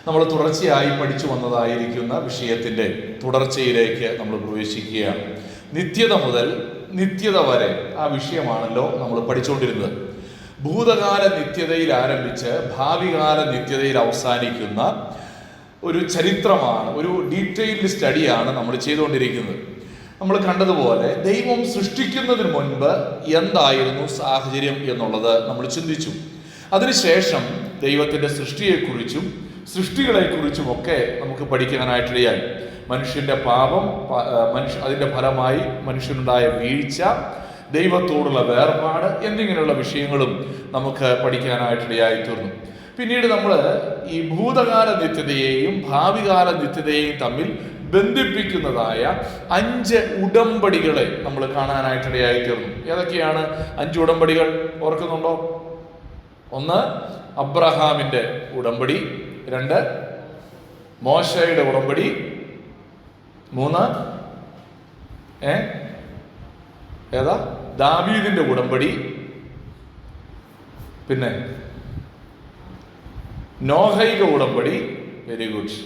നമ്മൾ തുടർച്ചയായി പഠിച്ചു വന്നതായിരിക്കുന്ന വിഷയത്തിൻ്റെ തുടർച്ചയിലേക്ക് നമ്മൾ പ്രവേശിക്കുകയാണ്. നിത്യത മുതൽ നിത്യത വരെ ആ വിഷയമാണല്ലോ നമ്മൾ പഠിച്ചുകൊണ്ടിരുന്നത്. ഭൂതകാല നിത്യതയിൽ ആരംഭിച്ച് ഭാവികാല നിത്യതയിൽ അവസാനിക്കുന്ന ഒരു ചരിത്രമാണ്, ഒരു ഡീറ്റെയിൽഡ് സ്റ്റഡിയാണ് നമ്മൾ ചെയ്തുകൊണ്ടിരിക്കുന്നത്. നമ്മൾ കണ്ടതുപോലെ ദൈവം സൃഷ്ടിക്കുന്നതിന് മുൻപ് എന്തായിരുന്നു സാഹചര്യം എന്നുള്ളത് നമ്മൾ ചിന്തിച്ചു. അതിനുശേഷം ദൈവത്തിൻ്റെ സൃഷ്ടിയെക്കുറിച്ചും സൃഷ്ടികളെക്കുറിച്ചുമൊക്കെ നമുക്ക് പഠിക്കാനായിട്ടിടയായി. മനുഷ്യൻ്റെ പാപം, അതിൻ്റെ ഫലമായി മനുഷ്യനുണ്ടായ വീഴ്ച, ദൈവത്തോടുള്ള വേർപാട് എന്നിങ്ങനെയുള്ള വിഷയങ്ങളും നമുക്ക് പഠിക്കാനായിട്ടിടയായി തീർന്നു. പിന്നീട് നമ്മൾ ഈ ഭൂതകാല നിത്യതയെയും ഭാവികാല നിത്യതയെയും തമ്മിൽ ബന്ധിപ്പിക്കുന്നതായ 5 ഉടമ്പടികളെ നമ്മൾ കാണാനായിട്ടിടയായി തീർന്നു. ഏതൊക്കെയാണ് 5 ഉടമ്പടികൾ? ഓർക്കുന്നുണ്ടോ? 1 അബ്രഹാമിൻ്റെ ഉടമ്പടി, 2 മോശയുടെ ഉടമ്പടി, 3 ദാവീദിന്റെ ഉടമ്പടി, പിന്നെ നോഹൈക ഉടമ്പടി. Very good.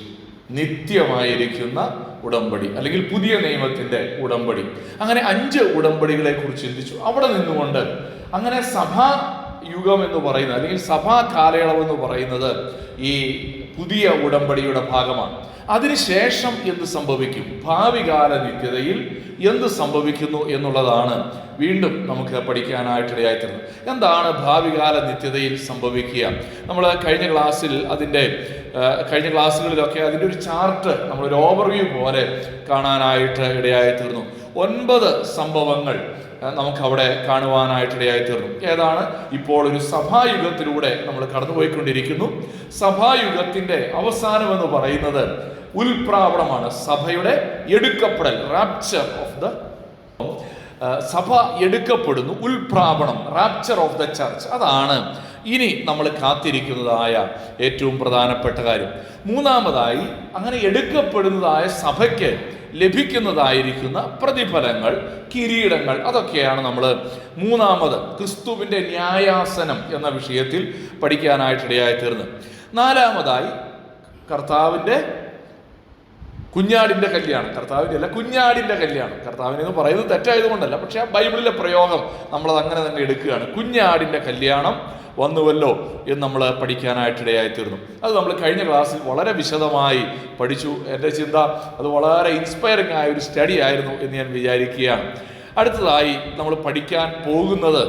നിത്യമായിരിക്കുന്ന ഉടമ്പടി അല്ലെങ്കിൽ പുതിയ നിയമത്തിന്റെ ഉടമ്പടി. അങ്ങനെ 5 ഉടമ്പടികളെ കുറിച്ച് ചിന്തിച്ചു. അവിടെ നിന്നുകൊണ്ട് അങ്ങനെ സഭാ യുഗം എന്ന് പറയുന്നത് അല്ലെങ്കിൽ സഭാ കാലയളവ് എന്ന് പറയുന്നത് ഈ പുതിയ ഉടമ്പടിയുടെ ഭാഗമാണ്. അതിനുശേഷം എന്ത് സംഭവിക്കും, ഭാവികാല നിത്യതയിൽ എന്ത് സംഭവിക്കുന്നു എന്നുള്ളതാണ് വീണ്ടും നമുക്ക് പഠിക്കാനായിട്ടിടയായിത്തീരുന്നത്. എന്താണ് ഭാവികാല നിത്യതയിൽ സംഭവിക്കുക? നമ്മൾ കഴിഞ്ഞ ക്ലാസ്സുകളിലൊക്കെ അതിൻ്റെ ഒരു ചാർട്ട്, നമ്മളൊരു ഓവർവ്യൂ പോലെ കാണാനായിട്ട് ഇടയായിത്തീർന്നു. 9 സംഭവങ്ങൾ നമുക്കവിടെ കാണുവാനായിട്ടിടയായിത്തീർന്നു. ഏതാണ്? ഇപ്പോൾ ഒരു സഭായുഗത്തിലൂടെ നമ്മൾ കടന്നുപോയിക്കൊണ്ടിരിക്കുന്നു. സഭായുഗത്തിന്റെ അവസാനം എന്ന് പറയുന്നത് ഉൽപ്രാവണമാണ്, സഭയുടെ എടുക്കപ്പെടൽ, റാപ്ചർ ഓഫ് ദ സഭ എടുക്കപ്പെടുന്നു, ഉൽപ്രാവണം, റാപ്ചർ ഓഫ് ദ ചർച്ച്. അതാണ് ഇനി നമ്മൾ കാത്തിരിക്കുന്നതായ ഏറ്റവും പ്രധാനപ്പെട്ട കാര്യം. മൂന്നാമതായി, അങ്ങനെ എടുക്കപ്പെടുന്നതായ സഭയ്ക്ക് ലഭിക്കുന്നതായിരിക്കുന്ന പ്രതിഫലങ്ങൾ, കിരീടങ്ങൾ, അതൊക്കെയാണ് നമ്മൾ മൂന്നാമത് ക്രിസ്തുവിൻ്റെ ന്യായാസനം എന്ന വിഷയത്തിൽ പഠിക്കാനായിട്ടിടയായി തീർന്നത്. 4-മതായി കർത്താവിൻ്റെ കുഞ്ഞാടിൻ്റെ കല്യാണം. കർത്താവിൻ്റെ അല്ല, കുഞ്ഞാടിൻ്റെ കല്യാണം. കർത്താവിനെന്ന് പറയുന്നത് തെറ്റായതുകൊണ്ടല്ല, പക്ഷെ ആ ബൈബിളിലെ പ്രയോഗം നമ്മളത് അങ്ങനെ തന്നെ എടുക്കുകയാണ്. കുഞ്ഞാടിൻ്റെ കല്യാണം വന്നുവല്ലോ എന്ന് നമ്മൾ പഠിക്കാനായിട്ടിടയായി തീർന്നു. അത് നമ്മൾ കഴിഞ്ഞ ക്ലാസ്സിൽ വളരെ വിശദമായി പഠിച്ചു. എൻ്റെ ചിന്ത അത് വളരെ ഇൻസ്പയറിംഗ് ആയ ഒരു സ്റ്റഡി ആയിരുന്നു എന്ന് ഞാൻ വിചാരിക്കുകയാണ്. അടുത്തതായി നമ്മൾ പഠിക്കാൻ പോകുന്നത്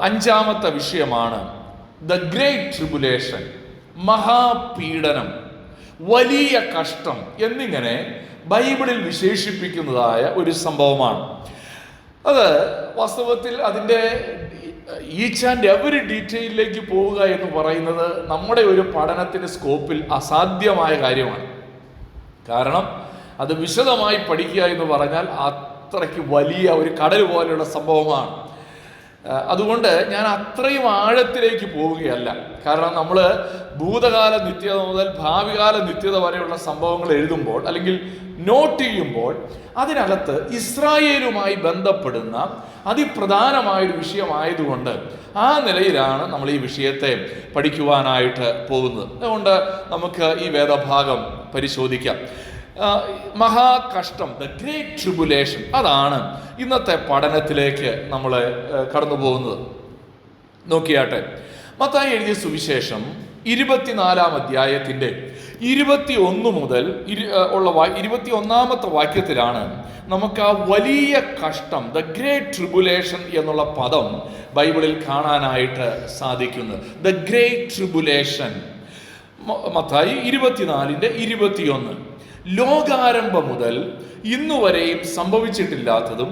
5-മത്തെ വിഷയമാണ് ദ ഗ്രേറ്റ് ട്രിബുലേഷൻ, മഹാപീഡനം, വലിയ കഷ്ടം എന്നിങ്ങനെ ബൈബിളിൽ വിശേഷിപ്പിക്കുന്നതായ ഒരു സംഭവമാണ്. അത് വാസ്തവത്തിൽ അതിൻ്റെ ഈച്ച് ആൻഡ് എവറി ഡീറ്റെയിലേക്ക് പോവുക എന്ന് പറയുന്നത് നമ്മുടെ ഒരു പഠനത്തിന് സ്കോപ്പിൽ അസാധ്യമായ കാര്യമാണ്. കാരണം അത് വിശദമായി പഠിക്കുക എന്ന് പറഞ്ഞാൽ അത്രയ്ക്ക് വലിയ ഒരു കടൽ പോലെയുള്ള സംഭവമാണ്. അതുകൊണ്ട് ഞാൻ അത്രയും ആഴത്തിലേക്ക് പോവുകയല്ല. കാരണം നമ്മൾ ഭൂതകാല നിത്യത മുതൽ ഭാവികാല നിത്യത വരെയുള്ള സംഭവങ്ങൾ എഴുതുമ്പോൾ അല്ലെങ്കിൽ നോട്ട് ചെയ്യുമ്പോൾ അതിനകത്ത് ഇസ്രായേലുമായി ബന്ധപ്പെടുന്ന അതിപ്രധാനമായൊരു വിഷയമായതുകൊണ്ട് ആ നിലയിലാണ് നമ്മൾ ഈ വിഷയത്തെ പഠിക്കുവാനായിട്ട് പോകുന്നത്. അതുകൊണ്ട് നമുക്ക് ഈ വേദഭാഗം പരിശോധിക്കാം. മഹാകഷ്ടം, ദ ഗ്രേറ്റ് ട്രിബുലേഷൻ, അതാണ് ഇന്നത്തെ പഠനത്തിലേക്ക് നമ്മൾ കടന്നു പോകുന്നത്. നോക്കിയാട്ടെ, മത്തായി എഴുതിയ സുവിശേഷം 24-ാം അധ്യായത്തിൻ്റെ 21 മുതൽ ഉള്ള 21-ാമത്തെ വാക്യത്തിലാണ് നമുക്ക് ആ വലിയ കഷ്ടം, ദ ഗ്രേറ്റ് ട്രിബുലേഷൻ എന്നുള്ള പദം ബൈബിളിൽ കാണാനായിട്ട് സാധിക്കുന്നത്. ദ ഗ്രേറ്റ് ട്രിബുലേഷൻ, മത്തായി 24-ന്റെ 21. ലോകാരംഭം മുതൽ ഇന്നുവരെയും സംഭവിച്ചിട്ടില്ലാത്തതും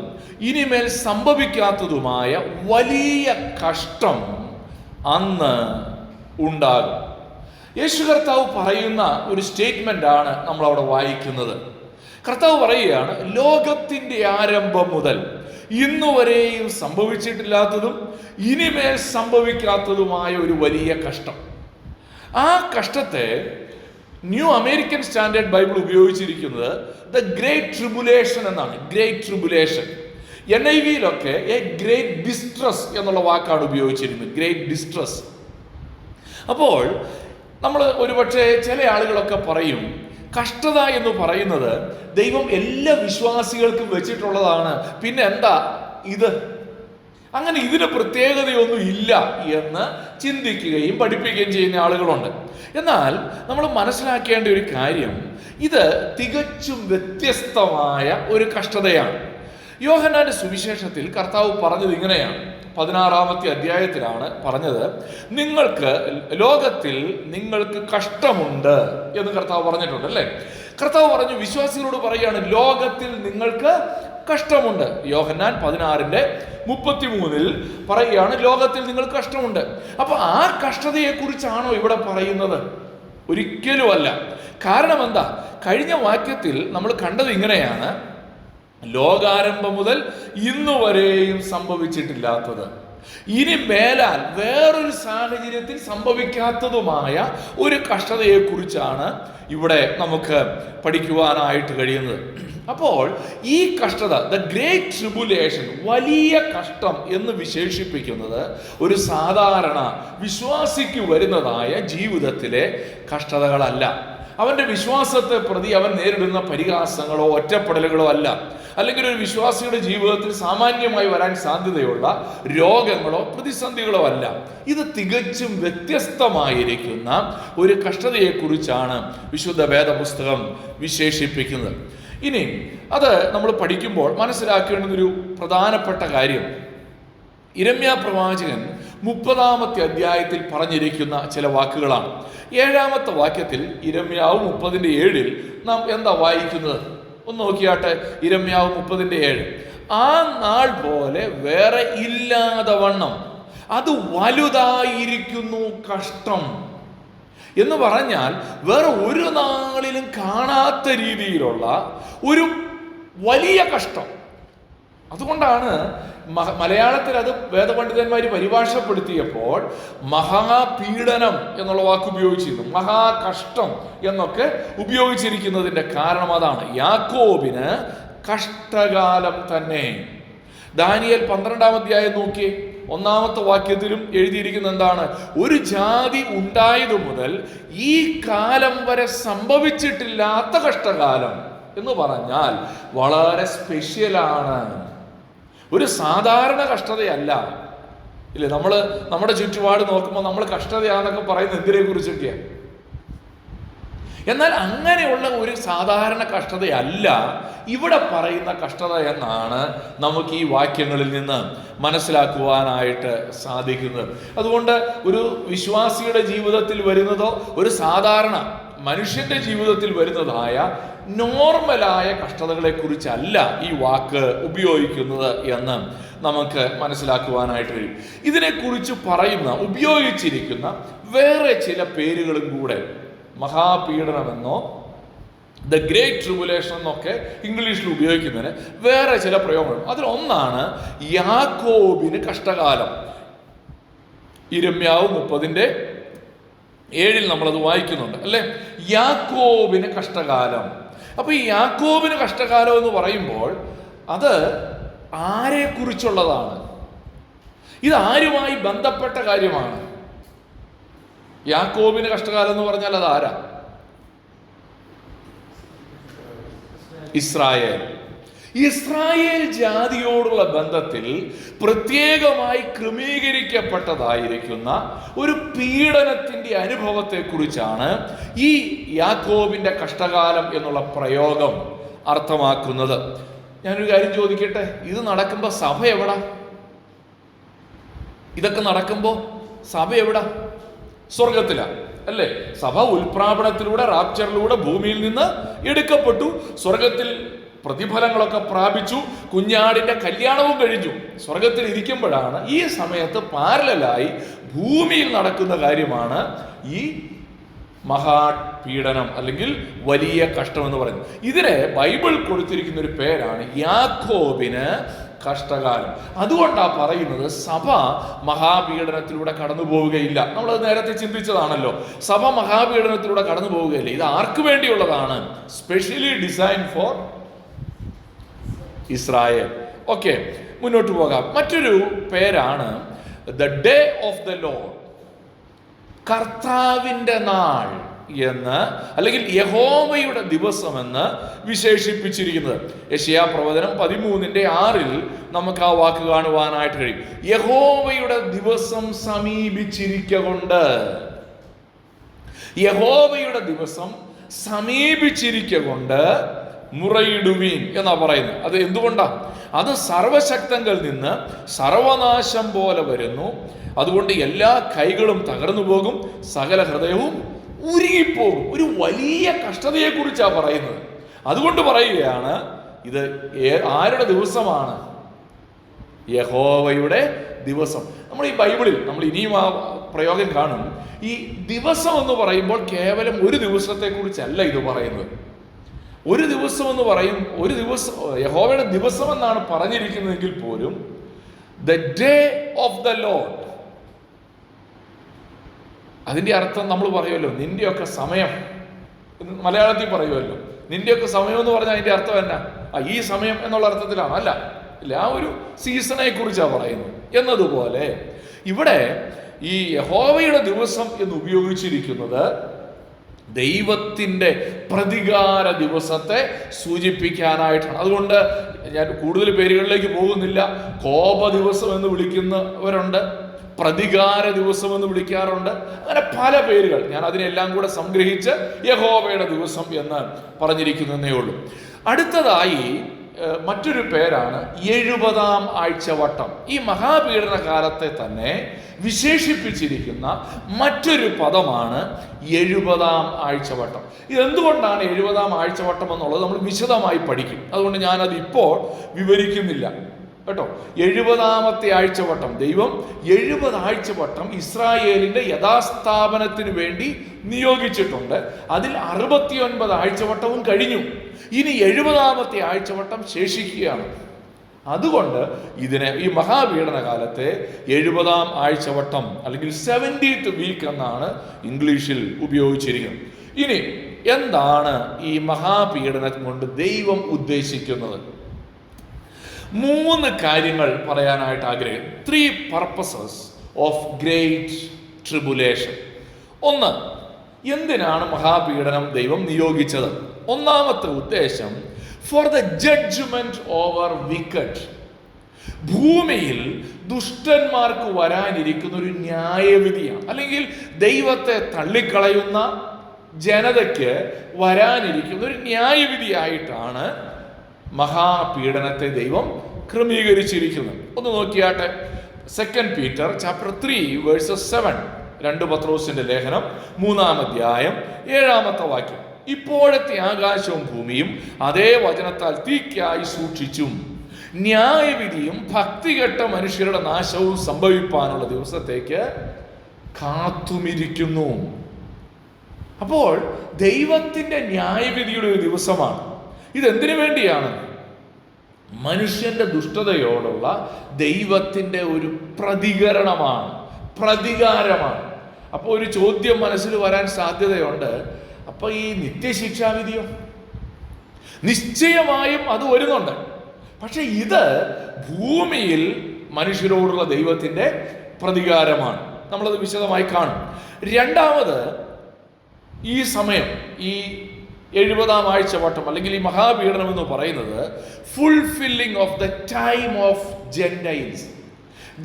ഇനിമേൽ സംഭവിക്കാത്തതുമായ വലിയ കഷ്ടം അന്ന് ഉണ്ടാകും. യേശു കർത്താവ് പറയുന്ന ഒരു സ്റ്റേറ്റ്മെന്റ് ആണ് നമ്മൾ അവിടെ വായിക്കുന്നത്. കർത്താവ് പറയുകയാണ്, ലോകത്തിന്റെ ആരംഭം മുതൽ ഇന്നുവരെയും സംഭവിച്ചിട്ടില്ലാത്തതും ഇനിമേൽ സംഭവിക്കാത്തതുമായ ഒരു വലിയ കഷ്ടം. ആ കഷ്ടത്തെ ന്യൂ അമേരിക്കൻ സ്റ്റാൻഡേർഡ് ബൈബിൾ ഉപയോഗിച്ചിരിക്കുന്നത് ദ ഗ്രേറ്റ് ട്രിബുലേഷൻ എന്നാണ്. Great tribulation. NIV-യിലൊക്കെ എ ഗ്രേറ്റ് ഡിസ്ട്രസ് എന്നുള്ള വാക്കാണ് ഉപയോഗിച്ചിരിക്കുന്നത്, ഗ്രേറ്റ് ഡിസ്ട്രസ്. അപ്പോൾ നമ്മൾ ഒരുപക്ഷെ ചില ആളുകളൊക്കെ പറയും, കഷ്ടത എന്ന് പറയുന്നത് ദൈവം എല്ലാ വിശ്വാസികൾക്കും വെച്ചിട്ടുള്ളതാണ്, പിന്നെ എന്താ ഇത്, അങ്ങനെ ഇതിന് പ്രത്യേകതയൊന്നും ഇല്ല എന്ന് ചിന്തിക്കുകയും പഠിപ്പിക്കുകയും ചെയ്യുന്ന ആളുകളുണ്ട്. എന്നാൽ നമ്മൾ മനസ്സിലാക്കേണ്ട ഒരു കാര്യം, ഇത് തികച്ചും വ്യത്യസ്തമായ ഒരു കഷ്ടതയാണ്. യോഹന്നാന്റെ സുവിശേഷത്തിൽ കർത്താവ് പറഞ്ഞത് ഇങ്ങനെയാണ്, 16-ാമത്തെ അധ്യായത്തിലാണ് പറഞ്ഞത്, ലോകത്തിൽ നിങ്ങൾക്ക് കഷ്ടമുണ്ട് എന്ന് കർത്താവ് പറഞ്ഞിട്ടുണ്ട് അല്ലേ. കർത്താവ് പറഞ്ഞു, വിശ്വാസികളോട് പറയുകയാണ്, ലോകത്തിൽ നിങ്ങൾക്ക് കഷ്ടമുണ്ട്. യോഹന്നാൻ 16:33 പറയുകയാണ്, ലോകത്തിൽ നിങ്ങൾക്ക് കഷ്ടമുണ്ട്. അപ്പൊ ആ കഷ്ടതയെ കുറിച്ചാണോ ഇവിടെ പറയുന്നത്? ഒരിക്കലുമല്ല. കാരണം എന്താ? കഴിഞ്ഞ വാക്യത്തിൽ നമ്മൾ കണ്ടത് ഇങ്ങനെയാണ്, ലോകാരംഭം മുതൽ ഇന്നു വരെയും സംഭവിച്ചിട്ടില്ലാത്തത്, ഇനി മേലാൽ വേറൊരു സാഹചര്യത്തിൽ സംഭവിക്കാത്തതുമായ ഒരു കഷ്ടതയെ കുറിച്ചാണ് ഇവിടെ നമുക്ക് പഠിക്കുവാനായിട്ട് കഴിയുന്നത്. അപ്പോൾ ഈ കഷ്ടത, ദ ഗ്രേറ്റ് ട്രിബുലേഷൻ, വലിയ കഷ്ടം എന്ന് വിശേഷിപ്പിക്കുന്നത് ഒരു സാധാരണ വിശ്വാസിക്ക് വരുന്നതായ ജീവിതത്തിലെ കഷ്ടതകളല്ല. അവന്റെ വിശ്വാസത്തെ പ്രതി അവൻ നേരിടുന്ന പരിഹാസങ്ങളോ ഒറ്റപ്പെടലുകളോ അല്ല, അല്ലെങ്കിൽ ഒരു വിശ്വാസിയുടെ ജീവിതത്തിൽ സാമാന്യമായി വരാൻ സാധ്യതയുള്ള രോഗങ്ങളോ പ്രതിസന്ധികളോ അല്ല. ഇത് തികച്ചും വ്യത്യസ്തമായിരിക്കുന്ന ഒരു കഷ്ടതയെക്കുറിച്ചാണ് വിശുദ്ധ വേദപുസ്തകം വിശേഷിപ്പിക്കുന്നത്. ഇനി അത് നമ്മൾ പഠിക്കുമ്പോൾ മനസ്സിലാക്കേണ്ടുന്നൊരു പ്രധാനപ്പെട്ട കാര്യം, യിരെമ്യാ പ്രവാചകൻ 30-ാമത്തെ അധ്യായത്തിൽ പറഞ്ഞിരിക്കുന്ന ചില വാക്കുകളാണ്. 7-ാമത്തെ വാക്യത്തിൽ യിരെമ്യാവ് 30:7 നാം എന്താ വായിക്കുന്നത്? ഒന്ന് നോക്കിയാട്ടെ. യിരെമ്യാവ് 30:7, ആ നാൾ പോലെ വേറെ ഇല്ലാതെ വണ്ണം അത് വലുതായിരിക്കുന്നു കഷ്ടം എന്ന് പറഞ്ഞാൽ, വേറെ ഒരു നാളിലും കാണാത്ത രീതിയിലുള്ള ഒരു വലിയ കഷ്ടം. അതുകൊണ്ടാണ് മലയാളത്തിൽ അത് വേദപണ്ഡിതന്മാർ പരിഭാഷപ്പെടുത്തിയപ്പോൾ മഹാപീഡനം എന്നുള്ള വാക്ക് ഉപയോഗിച്ചിരുന്നു, മഹാകഷ്ടം എന്നൊക്കെ ഉപയോഗിച്ചിരിക്കുന്നതിന്റെ കാരണം അതാണ്. യാക്കോബിന് കഷ്ടകാലം തന്നെ. ദാനിയേൽ 12-ാം അധ്യായം നോക്കിയേ, 1-ാമത്തെ വാക്യത്തിലും എഴുതിയിരിക്കുന്ന എന്താണ്? ഒരു ജാതി ഉണ്ടായതു മുതൽ ഈ കാലം വരെ സംഭവിച്ചിട്ടില്ലാത്ത കഷ്ടകാലം എന്ന് പറഞ്ഞാൽ വളരെ സ്പെഷ്യലാണ്, ഒരു സാധാരണ കഷ്ടതയല്ല. ഇല്ലേ, നമ്മുടെ ചുറ്റുപാട് നോക്കുമ്പോൾ നമ്മൾ കഷ്ടതയാണെന്നൊക്കെ പറയുന്നത് എന്തിനെ കുറിച്ചൊക്കെയാണ്? എന്നാൽ അങ്ങനെയുള്ള ഒരു സാധാരണ കഷ്ടതയല്ല ഇവിടെ പറയുന്ന കഷ്ടത എന്നാണ് നമുക്ക് ഈ വാക്യങ്ങളിൽ നിന്ന് മനസ്സിലാക്കുവാനായിട്ട് സാധിക്കുന്നത്. അതുകൊണ്ട് ഒരു വിശ്വാസിയുടെ ജീവിതത്തിൽ വരുന്നതോ ഒരു സാധാരണ മനുഷ്യന്റെ ജീവിതത്തിൽ വരുന്നതായ നോർമലായ കഷ്ടതകളെ കുറിച്ചല്ല ഈ വാക്ക് ഉപയോഗിക്കുന്നത് എന്ന് നമുക്ക് മനസ്സിലാക്കുവാനായിട്ട് കഴിയും. ഇതിനെക്കുറിച്ച് ഉപയോഗിച്ചിരിക്കുന്ന വേറെ ചില പേരുകളും കൂടെ, മഹാപീഡനമെന്നോ ദ ഗ്രേറ്റ് ട്രിബുലേഷൻ എന്നൊക്കെ ഇംഗ്ലീഷിൽ ഉപയോഗിക്കുന്നതിന് വേറെ ചില പ്രയോഗങ്ങൾ. അതിലൊന്നാണ് യാക്കോബിന് കഷ്ടകാലം. യിരെമ്യാവ് 30:7 നമ്മളത് വായിക്കുന്നുണ്ട് അല്ലെ, യാക്കോബിന് കഷ്ടകാലം. അപ്പൊ ഈ യാക്കോബിന് കഷ്ടകാലം എന്ന് പറയുമ്പോൾ അത് ആരെ കുറിച്ചുള്ളതാണ്? ഇത് ആരുമായി ബന്ധപ്പെട്ട കാര്യമാണ്? യാക്കോബിന് കഷ്ടകാലം എന്ന് പറഞ്ഞാൽ അത് ആരാ? ഇസ്രായേൽ ജാതിയോടുള്ള ബന്ധത്തിൽ പ്രത്യേകമായി ക്രമീകരിക്കപ്പെട്ടതായിരിക്കുന്ന ഒരു പീഡനത്തിന്റെ അനുഭവത്തെ കുറിച്ചാണ് ഈ യാക്കോബിന്റെ കഷ്ടകാലം എന്നുള്ള പ്രയോഗം അർത്ഥമാക്കുന്നത്. ഞാനൊരു കാര്യം ചോദിക്കട്ടെ, ഇത് നടക്കുമ്പോ സഭ എവിടാ? ഇതൊക്കെ നടക്കുമ്പോ സഭ എവിടാ? സ്വർഗത്തിലാ അല്ലേ? സഭ ഉൽപ്രാപണത്തിലൂടെ, റാപ്ചറിലൂടെ ഭൂമിയിൽ നിന്ന് എടുക്കപ്പെട്ടു, സ്വർഗത്തിൽ പ്രതിഫലങ്ങളൊക്കെ പ്രാപിച്ചു, കുഞ്ഞാടിന്റെ കല്യാണവും കഴിഞ്ഞു. സ്വർഗത്തിൽ ഇരിക്കുമ്പോഴാണ് ഈ സമയത്ത് പാരലായി ഭൂമിയിൽ നടക്കുന്ന കാര്യമാണ് ഈ മഹാപീഡനം അല്ലെങ്കിൽ വലിയ കഷ്ടം എന്ന് പറയുന്നത്. ഇതിനെ ബൈബിൾ കൊടുത്തിരിക്കുന്ന ഒരു പേരാണ് യാക്കോബിന് കഷ്ടകാലം. അതുകൊണ്ടാണ് പറയുന്നത് സഭ മഹാപീഡനത്തിലൂടെ കടന്നു പോവുകയില്ല. നമ്മളത് നേരത്തെ ചിന്തിച്ചതാണല്ലോ, സഭ മഹാപീഡനത്തിലൂടെ കടന്നു പോവുകയില്ല. ഇത് ആർക്ക് വേണ്ടിയുള്ളതാണ്? Specially design for Israel. Okay, മുന്നോട്ട് പോകാം. മറ്റൊരു പേരാണ് the day of the Lord, കർത്താവിൻ്റെ നാൾ എന്ന്, അല്ലെങ്കിൽ യഹോവയുടെ ദിവസമെന്ന് വിശേഷിപ്പിച്ചിരിക്കുന്നത്. യെശയ്യാ പ്രവചനം 13:6 നമുക്ക് ആ വാക്ക് കാണുവാനായിട്ട് കഴിയും. യഹോവയുടെ ദിവസം സമീപിച്ചിരിക്കൊണ്ട്, യഹോവയുടെ ദിവസം സമീപിച്ചിരിക്കൊണ്ട് മുറയിടുവീൻ എന്നാ പറയുന്നത്. അത് എന്തുകൊണ്ടാ? അത് സർവശക്തങ്കിൽ നിന്ന് സർവനാശം പോലെ വരുന്നു. അതുകൊണ്ട് എല്ലാ കൈകളും തകർന്നു പോകും, സകല ഹൃദയവും ഉരുകിപ്പോകും. ഒരു വലിയ കഷ്ടതയെക്കുറിച്ചാണ് പറയുന്നത്. അതുകൊണ്ട് പറയുകയാണ്, ഇത് ആരുടെ ദിവസമാണ്? യഹോവയുടെ ദിവസം. നമ്മൾ ഈ ബൈബിളിൽ നമ്മൾ ഇനിയും ആ പ്രയോഗം കാണും. ഈ ദിവസം എന്ന് പറയുമ്പോൾ കേവലം ഒരു ദിവസത്തെക്കുറിച്ചല്ല ഇത് പറയുന്നത്. ഒരു ദിവസം എന്ന് പറയും, ഒരു ദിവസം യഹോവയുടെ ദിവസം എന്നാണ് പറഞ്ഞിരിക്കുന്നതെങ്കിൽ പോലും the day of the Lord, അതിൻ്റെ അർത്ഥം നമ്മൾ പറയുമല്ലോ, നിന്റെയൊക്കെ സമയം, മലയാളത്തിൽ പറയുമല്ലോ, നിന്റെയൊക്കെ സമയം എന്ന് പറഞ്ഞാൽ അതിൻ്റെ അർത്ഥം എന്നാ? ഈ സമയം എന്നുള്ള അർത്ഥത്തിലാണ്? അല്ല, ഇല്ല, ആ ഒരു സീസണെ കുറിച്ചാണ് പറയുന്നത്. എന്നതുപോലെ ഇവിടെ ഈ യഹോവയുടെ ദിവസം എന്ന് ഉപയോഗിച്ചിരിക്കുന്നത് ദൈവത്തിൻ്റെ പ്രതികാര ദിവസത്തെ സൂചിപ്പിക്കാനായിട്ടാണ്. അതുകൊണ്ട് ഞാൻ കൂടുതൽ പേരുകളിലേക്ക് പോകുന്നില്ല. കോപ ദിവസം എന്ന് വിളിക്കുന്നവരുണ്ട്, പ്രതികാര ദിവസം എന്ന് വിളിക്കാറുണ്ട്, അങ്ങനെ പല പേരുകൾ. ഞാൻ അതിനെല്ലാം കൂടെ സംഗ്രഹിച്ച് യഹോവയുടെ ദിവസം എന്ന് പറഞ്ഞിരിക്കുന്നതേ ഉള്ളൂ. അടുത്തതായി മറ്റൊരു പേരാണ് 70-ാം ആഴ്ചവട്ടം. ഈ മഹാപീഡന കാലത്തെ തന്നെ വിശേഷിപ്പിച്ചിരിക്കുന്ന മറ്റൊരു പദമാണ് 70-ാം ആഴ്ചവട്ടം. ഇതെന്തുകൊണ്ടാണ് 70-ാം ആഴ്ചവട്ടം എന്നുള്ളത് നമ്മൾ വിശദമായി പഠിക്കും. അതുകൊണ്ട് ഞാനത് ഇപ്പോൾ വിവരിക്കുന്നില്ല കേട്ടോ. 70-ാമത്തെ ആഴ്ചവട്ടം, ദൈവം 70 ആഴ്ചവട്ടം ഇസ്രായേലിന്റെ യഥാസ്ഥാപനത്തിന് വേണ്ടി നിയോഗിച്ചിട്ടുണ്ട്. അതിൽ 69 ആഴ്ചവട്ടവും കഴിഞ്ഞു. ഇനി 70-ാമത്തെ ആഴ്ചവട്ടം ശേഷിക്കുകയാണ്. അതുകൊണ്ട് ഇതിനെ, ഈ മഹാപീഡന കാലത്തെ 70-ാം ആഴ്ചവട്ടം അല്ലെങ്കിൽ 70th വീക്ക് എന്നാണ് ഇംഗ്ലീഷിൽ ഉപയോഗിച്ചിരിക്കുന്നത്. ഇനി എന്താണ് ഈ മഹാപീഡനം കൊണ്ട് ദൈവം ഉദ്ദേശിക്കുന്നത്? 3 കാര്യങ്ങൾ പറയാനായിട്ട് ആഗ്രഹിക്കും. 3 purposes ഓഫ് ഗ്രേറ്റ് ട്രിബുലേഷൻ. 1, എന്തിനാണ് മഹാപീഡനം ദൈവം നിയോഗിച്ചത്? ഒന്നാമത്തെ ഉദ്ദേശം, for the judgement over wicked. ഭൂമിയിൽ ദുഷ്ടന്മാർക്ക് വരാനിരിക്കുന്ന ഒരു ന്യായവിധിയാണ്, അല്ലെങ്കിൽ ദൈവത്തെ തള്ളിക്കളയുന്ന ജനതയ്ക്ക് വരാനിരിക്കുന്ന ഒരു ന്യായവിധിയായിട്ടാണ് മഹാപീഡനത്തെ ദൈവം ക്രമീകരിച്ചിരിക്കുന്നത്. ഒന്ന് നോക്കിയാട്ടെ, 2 Peter chapter 3 verses 7, 2 പത്രോസിന്റെ ലേഖനം 3-ാം അധ്യായം 7-ാമത്തെ വാക്യം. ഇപ്പോഴത്തെ ആകാശവും ഭൂമിയും അതേ വചനത്താൽ തീക്കായി സൂക്ഷിച്ചും ന്യായവിധിയും ഭക്തികെട്ട മനുഷ്യരുടെ നാശവും സംഭവിപ്പാനുള്ള ദിവസത്തേക്ക് കാത്തുമിരിക്കുന്നു. അപ്പോൾ ദൈവത്തിന്റെ ന്യായവിധിയുടെ ഒരു ദിവസമാണ്. ഇതെന്തിനു വേണ്ടിയാണ്? മനുഷ്യന്റെ ദുഷ്ടതയോടുള്ള ദൈവത്തിന്റെ ഒരു പ്രതികരണമാണ്, പ്രതികാരമാണ്. അപ്പോൾ ഒരു ചോദ്യം മനസ്സിൽ വരാൻ സാധ്യതയുണ്ട്, അപ്പൊ ഈ നിത്യശിക്ഷാവിധിയോ? നിശ്ചയമായും അത് വരുന്നുണ്ട്. പക്ഷെ ഇത് ഭൂമിയിൽ മനുഷ്യരോടുള്ള ദൈവത്തിന്റെ പ്രതികാരമാണ്. നമ്മളത് വിശദമായി കാണും. രണ്ടാമത്, ഈ സമയം, ഈ 70-ാം ആഴ്ചവട്ടം അല്ലെങ്കിൽ ഈ മഹാപീഡനം എന്ന് പറയുന്നത് fulfilling of the time of Gentiles.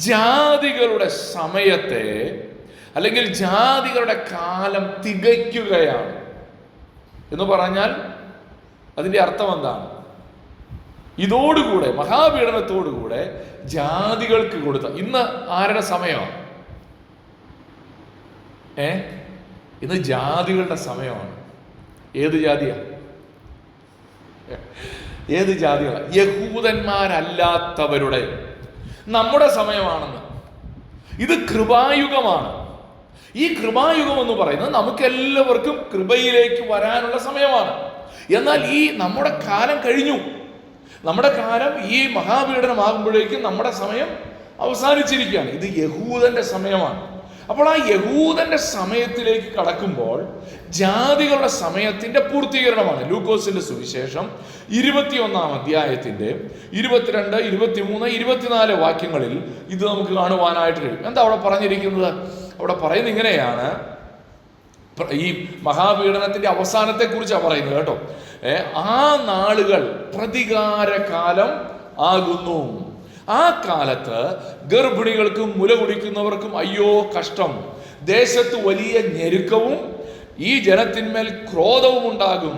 ജാതികളുടെ സമയത്തെ അല്ലെങ്കിൽ ജാതികളുടെ കാലം തികയ്ക്കുകയാണ് എന്ന് പറഞ്ഞാൽ അതിൻ്റെ അർത്ഥം എന്താണ്? ഇതോടുകൂടെ, മഹാപീഡനത്തോടുകൂടെ ജാതികൾക്ക് കൊടുത്ത, ഇന്ന് ആരുടെ സമയമാണ്? ഇന്ന് ജാതികളുടെ സമയമാണ്. ഏത് ജാതിയാ? ഏത് ജാതികളാണ്? യഹൂദന്മാരല്ലാത്തവരുടെ, നമ്മുടെ സമയമാണെന്ന്. ഇത് കൃപായുഗമാണ്. ഈ കൃപായുഗം എന്ന് പറയുന്നത് നമുക്കെല്ലാവർക്കും കൃപയിലേക്ക് വരാനുള്ള സമയമാണ്. എന്നാൽ ഈ നമ്മുടെ കാലം കഴിഞ്ഞു. നമ്മുടെ കാലം ഈ മഹാപീഡനമാകുമ്പോഴേക്കും നമ്മുടെ സമയം അവസാനിച്ചിരിക്കുകയാണ്. ഇത് യഹൂദന്റെ സമയമാണ്. അപ്പോൾ ആ യഹൂദന്റെ സമയത്തിലേക്ക് കടക്കുമ്പോൾ ജാതികളുടെ സമയത്തിന്റെ പൂർത്തീകരണമാണ്. ലൂക്കോസിന്റെ സുവിശേഷം 21-ാം അധ്യായത്തിന്റെ 22, 23, 24 വാക്യങ്ങളിൽ ഇത് നമുക്ക് കാണുവാനായിട്ട് കഴിയും. എന്താ അവിടെ പറഞ്ഞിരിക്കുന്നത്? അവിടെ പറയുന്നത് ഇങ്ങനെയാണ്: ഈ മഹാപീഡനത്തിന്റെ അവസാനത്തെ കുറിച്ചാണ് പറയുന്നത് കേട്ടോ. ആ നാളുകൾ പ്രതികാരകാലം ആകുന്നു. ആ കാലത്ത് ഗർഭിണികൾക്കും മുല കുടിക്കുന്നവർക്കും അയ്യോ കഷ്ടം. ദേശത്ത് വലിയ ഞെരുക്കവും ഈ ജനത്തിന്മേൽ ക്രോധവും ഉണ്ടാകും.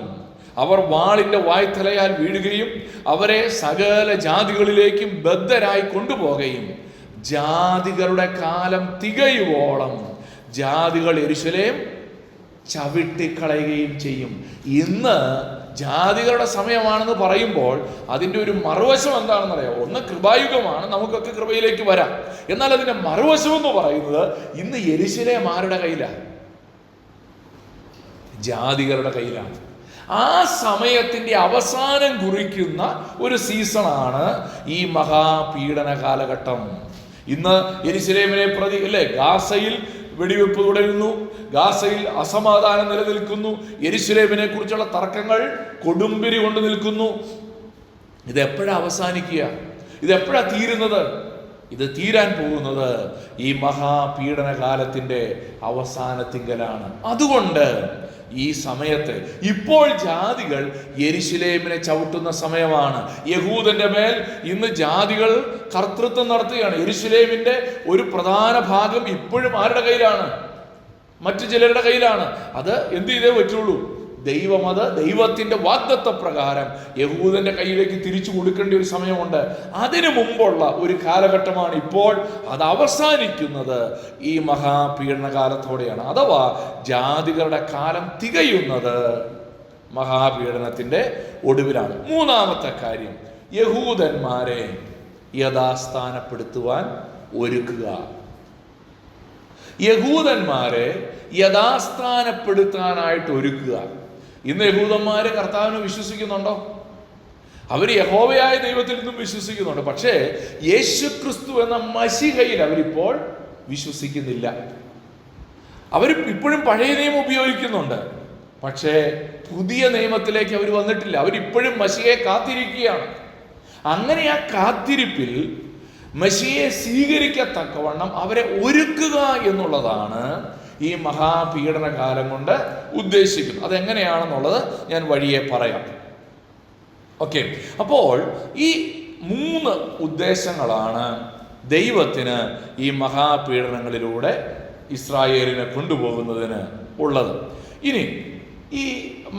അവർ വാളിന്റെ വായ്ത്തലയാൽ വീഴുകയും അവരെ സകല ജാതികളിലേക്കും ബദ്ധരായി കൊണ്ടുപോകുകയും ജാതികളുടെ കാലം തികയുവോളം ജാതികൾ യെരൂശലേം ചവിട്ടിക്കളയുകയും ചെയ്യും. ഇന്ന് ജാതികളുടെ സമയമാണെന്ന് പറയുമ്പോൾ അതിൻ്റെ ഒരു മറുവശം എന്താണെന്നറിയാം. ഒന്ന് കൃപായുഗമാണ്, നമുക്കൊക്കെ കൃപയിലേക്ക് വരാം. എന്നാൽ അതിൻ്റെ മറുവശം എന്ന് പറയുന്നത് ഇന്ന് യെരൂശലേം ആരുടെ കയ്യിലാണ്? ജാതികളുടെ കയ്യിലാണ്. ആ സമയത്തിന്റെ അവസാനം കുറിക്കുന്ന ഒരു സീസണാണ് ഈ മഹാപീഡന കാലഘട്ടം. ഇന്ന് യെരൂശലേമിനെ പ്രതി അല്ലേ, ഗാസയിൽ വെടിവെപ്പ് തുടരുന്നു, ഗാസയിൽ അസമാധാനം നിലനിൽക്കുന്നു, യെരൂശലേമിനെ കുറിച്ചുള്ള തർക്കങ്ങൾ കൊടുമ്പിരി കൊണ്ട് നിൽക്കുന്നു. ഇതെപ്പോഴാണ് അവസാനിക്കുക? ഇതെപ്പോഴാണ് തീരുന്നത്? ഇത് തീരാൻ പോകുന്നത് ഈ മഹാപീഡന കാലത്തിന്റെ അവസാനത്തിങ്കലാണ്. അതുകൊണ്ട് ഈ സമയത്ത് ഇപ്പോൾ ജാതികൾ യെരൂശലേമിനെ ചവിട്ടുന്ന സമയമാണ്. യഹൂദന്റെ മേൽ ഇന്ന് ജാതികൾ കർത്തൃത്വം നടത്തുകയാണ്. യെരൂശലേമിന്റെ ഒരു പ്രധാന ഭാഗം ഇപ്പോഴും ആരുടെ കയ്യിലാണ്? മറ്റു ചിലരുടെ കയ്യിലാണ്. അത് എന്ത് ചെയ്തേ പറ്റുള്ളൂ? ദൈവം അത് ദൈവത്തിന്റെ വാഗ്ദത്ത പ്രകാരം യഹൂദന്റെ കയ്യിലേക്ക് തിരിച്ചു കൊടുക്കേണ്ട ഒരു സമയമുണ്ട്. അതിനു മുമ്പുള്ള ഒരു കാലഘട്ടമാണ് ഇപ്പോൾ. അത് അവസാനിക്കുന്നത് ഈ മഹാപീഡന കാലത്തോടെയാണ്. അഥവാ ജാതികളുടെ കാലം തികയുന്നത് മഹാപീഡനത്തിന്റെ ഒടുവിലാണ്. മൂന്നാമത്തെ കാര്യം, യഹൂദന്മാരെ യഥാസ്ഥാനപ്പെടുത്തുവാൻ ഒരുക്കുക. യഹൂദന്മാരെ യഥാസ്ഥാനപ്പെടുത്താനായിട്ട് ഒരുക്കുക. ഇന്ന് യഹൂദന്മാര് കർത്താവിനെ വിശ്വസിക്കുന്നുണ്ടോ? അവർ യഹോവയായ ദൈവത്തിൽ നിന്നും വിശ്വസിക്കുന്നുണ്ട്. പക്ഷേ യേശുക്രിസ്തു എന്ന മശിഹയിൽ അവരിപ്പോൾ വിശ്വസിക്കുന്നില്ല. അവർ ഇപ്പോഴും പഴയ നിയമം ഉപയോഗിക്കുന്നുണ്ട്. പക്ഷേ പുതിയ നിയമത്തിലേക്ക് അവർ വന്നിട്ടില്ല. അവരിപ്പോഴും മശിഹയെ കാത്തിരിക്കുകയാണ്. അങ്ങനെ ആ കാത്തിരിപ്പിൽ മശിഹയെ സ്വീകരിക്കത്തക്കവണ്ണം അവരെ ഒരുക്കുക എന്നുള്ളതാണ് ഈ മഹാപീഡന കാലം കൊണ്ട് ഉദ്ദേശിക്കുന്നത്. അതെങ്ങനെയാണെന്നുള്ളത് ഞാൻ വഴിയെ പറയാം. ഓക്കെ, അപ്പോൾ ഈ 3 ഉദ്ദേശങ്ങളാണ് ദൈവത്തിന് ഈ മഹാപീഡനങ്ങളിലൂടെ ഇസ്രായേലിനെ കൊണ്ടുപോകുന്നതിന് ഉള്ളത്. ഇനി ഈ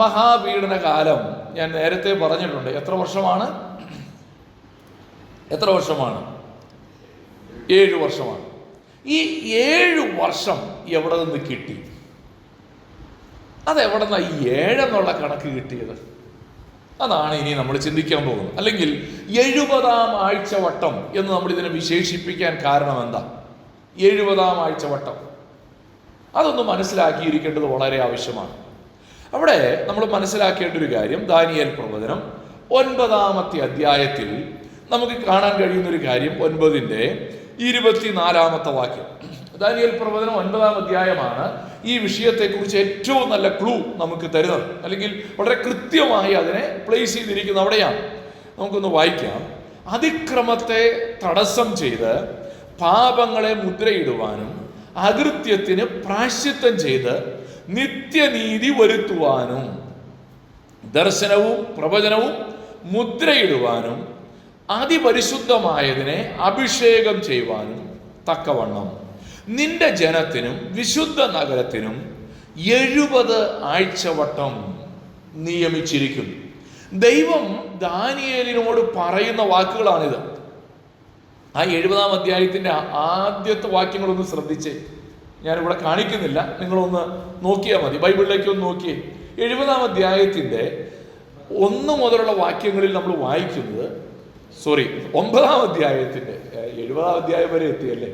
മഹാപീഡന കാലം ഞാൻ നേരത്തെ പറഞ്ഞിട്ടുണ്ട്. എത്ര വർഷമാണ്? 7 വർഷമാണ്. ഈ 7 വർഷം എവിടെ നിന്ന് കിട്ടി? അതെവിടെ നിന്നാ ഈ 7 എന്നുള്ള കണക്ക് കിട്ടിയത്? അതാണ് ഇനി നമ്മൾ ചിന്തിക്കാൻ പോകുന്നത്. അല്ലെങ്കിൽ 70-ാം ആഴ്ചവട്ടം എന്ന് നമ്മൾ ഇതിനെ വിശേഷിപ്പിക്കാൻ കാരണം എന്താ? 70-ാം ആഴ്ചവട്ടം അതൊന്ന് മനസ്സിലാക്കിയിരിക്കേണ്ടത് വളരെ ആവശ്യമാണ്. അവിടെ നമ്മൾ മനസ്സിലാക്കേണ്ട ഒരു കാര്യം, ദാനിയേൽ പ്രവചനം 9-ാമത്തെ അധ്യായത്തിൽ നമുക്ക് കാണാൻ കഴിയുന്നൊരു കാര്യം, 9-ന്റെ 24-ാമത്തെ വാക്യം. ദാനിയേൽ പ്രവചനം 9-ാം അധ്യായമാണ് ഈ വിഷയത്തെക്കുറിച്ച് ഏറ്റവും നല്ല ക്ലൂ നമുക്ക് തരുന്നത്, അല്ലെങ്കിൽ വളരെ കൃത്യമായി അതിനെ പ്ലേസ് ചെയ്തിരിക്കുന്നത് അവിടെയാണ്. നമുക്കൊന്ന് വായിക്കാം. അതിക്രമത്തെ തടസ്സം ചെയ്ത് പാപങ്ങളെ മുദ്രയിടുവാനും അകൃത്യത്തിന് പ്രായശ്ചിത്തം ചെയ്ത് നിത്യനീതി വരുത്തുവാനും ദർശനവും പ്രവചനവും മുദ്രയിടുവാനും അതിപരിശുദ്ധമായതിനെ അഭിഷേകം ചെയ്യുവാനും തക്കവണ്ണം നിന്റെ ജനത്തിനും വിശുദ്ധ നഗരത്തിനും 70 ആഴ്ചവട്ടം നിയമിച്ചിരിക്കുന്നു. ദൈവം ദാനിയേലിനോട് പറയുന്ന വാക്കുകളാണിത്. ആ 70-ാം അധ്യായത്തിന്റെ ആദ്യത്തെ വാക്യങ്ങളൊന്ന് ശ്രദ്ധിച്ചേ. ഞാനിവിടെ കാണിക്കുന്നില്ല, നിങ്ങളൊന്ന് നോക്കിയാൽ മതി. ബൈബിളിലേക്ക് ഒന്ന് നോക്കിയേ. 70-ാം അധ്യായത്തിന്റെ 1 മുതലുള്ള വാക്യങ്ങളിൽ നമ്മൾ വായിക്കുന്നത്, 9-ാം അധ്യായത്തിന്റെ 70-ാം അധ്യായം വരെ എത്തിയല്ലേ.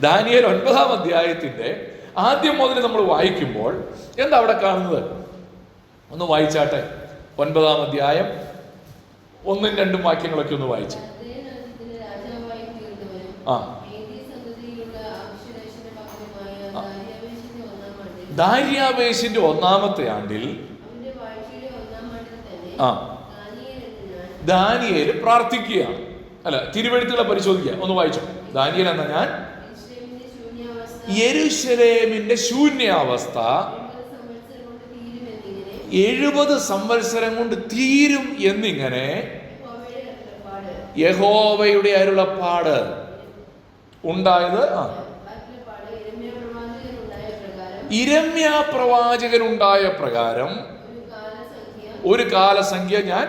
ദാനിയേൽ 9-ാം അധ്യായത്തിന്റെ ആദ്യം മുതൽ നമ്മൾ വായിക്കുമ്പോൾ എന്താ അവിടെ കാണുന്നത്? ഒന്ന് വായിച്ചാട്ടെ. 9-ാം അധ്യായം 1ഉം 2ഉം വാക്യങ്ങളൊക്കെ ഒന്ന് വായിച്ചു. ദാര്യാവേശിന്റെ 1-ാമത്തെ ആണ്ടിൽ ദാനിയേൽ പ്രാർത്ഥിക്കുകയാണ്. അല്ല, തിരുവെഴുത്തുകളെ പരിശോധിക്കുക. ഒന്ന് വായിച്ചോ. ദാനിയേൽ എന്ന ഞാൻ യെരൂശലേമിന്റെ ശൂന്യാവസ്ഥ 70 സംവത്സരം കൊണ്ട് തീരും എന്നിങ്ങനെ യഹോവയുടെ അരുളപ്പാട് ഉണ്ടായത്. യിരെമ്യാ പ്രവാചകനുണ്ടായ പ്രകാരം ഒരു കാലസംഖ്യ ഞാൻ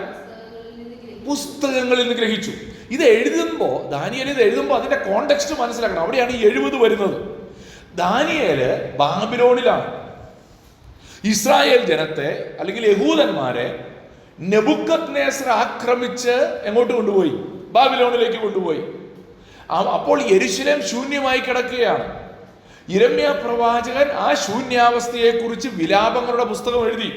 പുസ്തകങ്ങളിൽ നിന്ന് ഗ്രഹിച്ചു. ഇത് എഴുതുമ്പോൾ ദാനിയേൽ ഇത് എഴുതുമ്പോൾ അതിന്റെ കോണ്ടെക്സ്റ്റ് മനസ്സിലാക്കണം. അവിടെയാണ് ഈ 70 വരുന്നത്. ദാനിയേല് ബാബിലോണിലാണ്. ഇസ്രായേൽ ജനത്തെ അല്ലെങ്കിൽ യഹൂദന്മാരെ നെബൂഖദ്നേസർ ആക്രമിച്ച് എങ്ങോട്ട് കൊണ്ടുപോയി? ബാബിലോണിലേക്ക് കൊണ്ടുപോയി. അപ്പോൾ യെരൂശലേം ശൂന്യമായി കിടക്കുകയാണ്. യിരെമ്യാ പ്രവാചകൻ ആ ശൂന്യാവസ്ഥയെക്കുറിച്ച് വിലാപങ്ങളുടെ പുസ്തകം എഴുതി.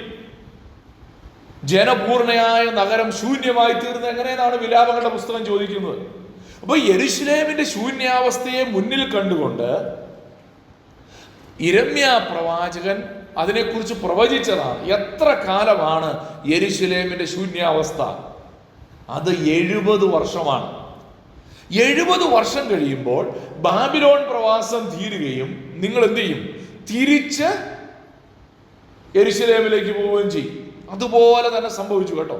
ജനപൂർണയായ നഗരം ശൂന്യമായി തീർന്ന് എങ്ങനെയാണ് വിലാപങ്ങളുടെ പുസ്തകം ചോദിക്കുന്നത്. അപ്പൊ യെരൂശലേമിന്റെ ശൂന്യാവസ്ഥയെ മുന്നിൽ കണ്ടുകൊണ്ട് യിരെമ്യാ പ്രവാചകൻ അതിനെക്കുറിച്ച് പ്രവചിച്ചതാണ്. എത്ര കാലമാണ് യെരൂശലേമിന്റെ ശൂന്യാവസ്ഥ? അത് 70 വർഷമാണ്. 70 വർഷം കഴിയുമ്പോൾ ബാബിലോൺ പ്രവാസം തീരുകയും നിങ്ങൾ എന്ത് ചെയ്യും? തിരിച്ച് യെരൂശലേമിലേക്ക് പോവുകയും ചെയ്യും. അതുപോലെ തന്നെ സംഭവിച്ചു കേട്ടോ.